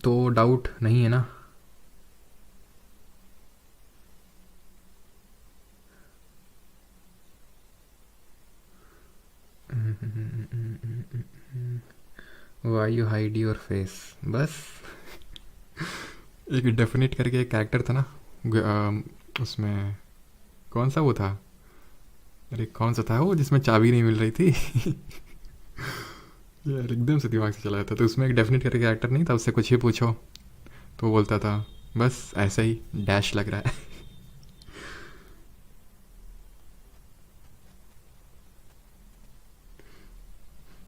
तो डाउट नहीं है ना? Why you hide your face, बस। एक डेफिनेट करके एक कैरेक्टर था ना, उसमें कौन सा वो था, अरे कौन सा था वो जिसमें चाबी नहीं मिल रही थी? यार एकदम से दिमाग से चला जाता। तो उसमें एक डेफिनेट करके कैरेक्टर नहीं था, उससे कुछ ही पूछो तो वो बोलता था बस ऐसा ही डैश लग रहा है।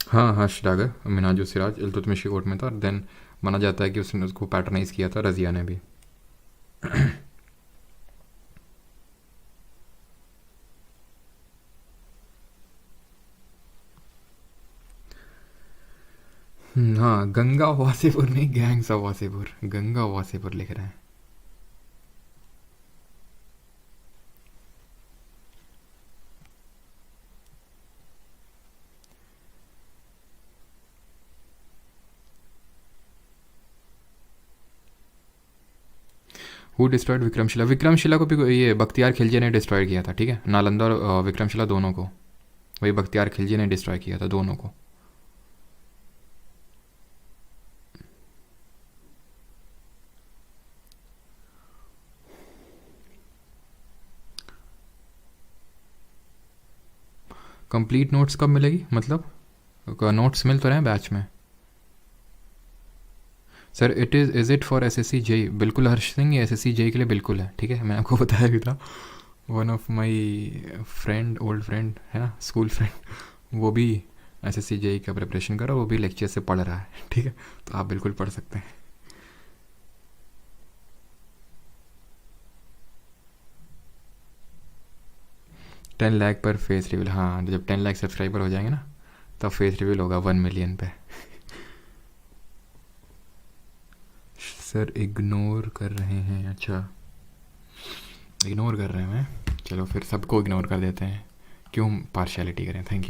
हाँ हाँ, शिरागर मिनाजो सिराज इल्तुतमिश की कोर्ट में था, और देन माना जाता है कि उसने उसको पैटर्नाइज किया था रजिया ने भी। हाँ, गंगा वासेपुर नहीं, गैंग्स ऑफ वासेपुर, गंगा वासेपुर लिख रहे हैं। Who destroyed Vikramshila? विक्रमशिला को भी ये बख्तियार खिलजी ने डिस्ट्रॉय किया था, ठीक है, नालंदा और विक्रमशिला दोनों को वही बख्तियार खिलजी ने डिस्ट्रॉय किया था, दोनों को। कंप्लीट नोट्स कब मिलेगी, मतलब नोट्स मिल तो रहे हैं बैच में? Sir is it for SSC JE? बिल्कुल हर्ष सिंह, ये एसएससी जेई के लिए बिल्कुल है, ठीक है, मैंने आपको बताया भी था। One of my friend, old friend है ना, स्कूल फ्रेंड, वो भी एसएससी जेई का प्रिपरेशन कर रहा है, वो भी लेक्चर से पढ़ रहा है, ठीक है, तो आप बिल्कुल पढ़ सकते हैं। 10 लाख पर फेस रिवील, हाँ, जब 10 लाख सब्सक्राइबर हो जाएंगे ना तब फेस रिवील होगा 1 मिलियन पे। सर इग्नोर कर रहे हैं, अच्छा इग्नोर कर रहे हैं मैं, चलो फिर सबको इग्नोर कर देते हैं, क्यों पार्शियलिटी करें। Thank you.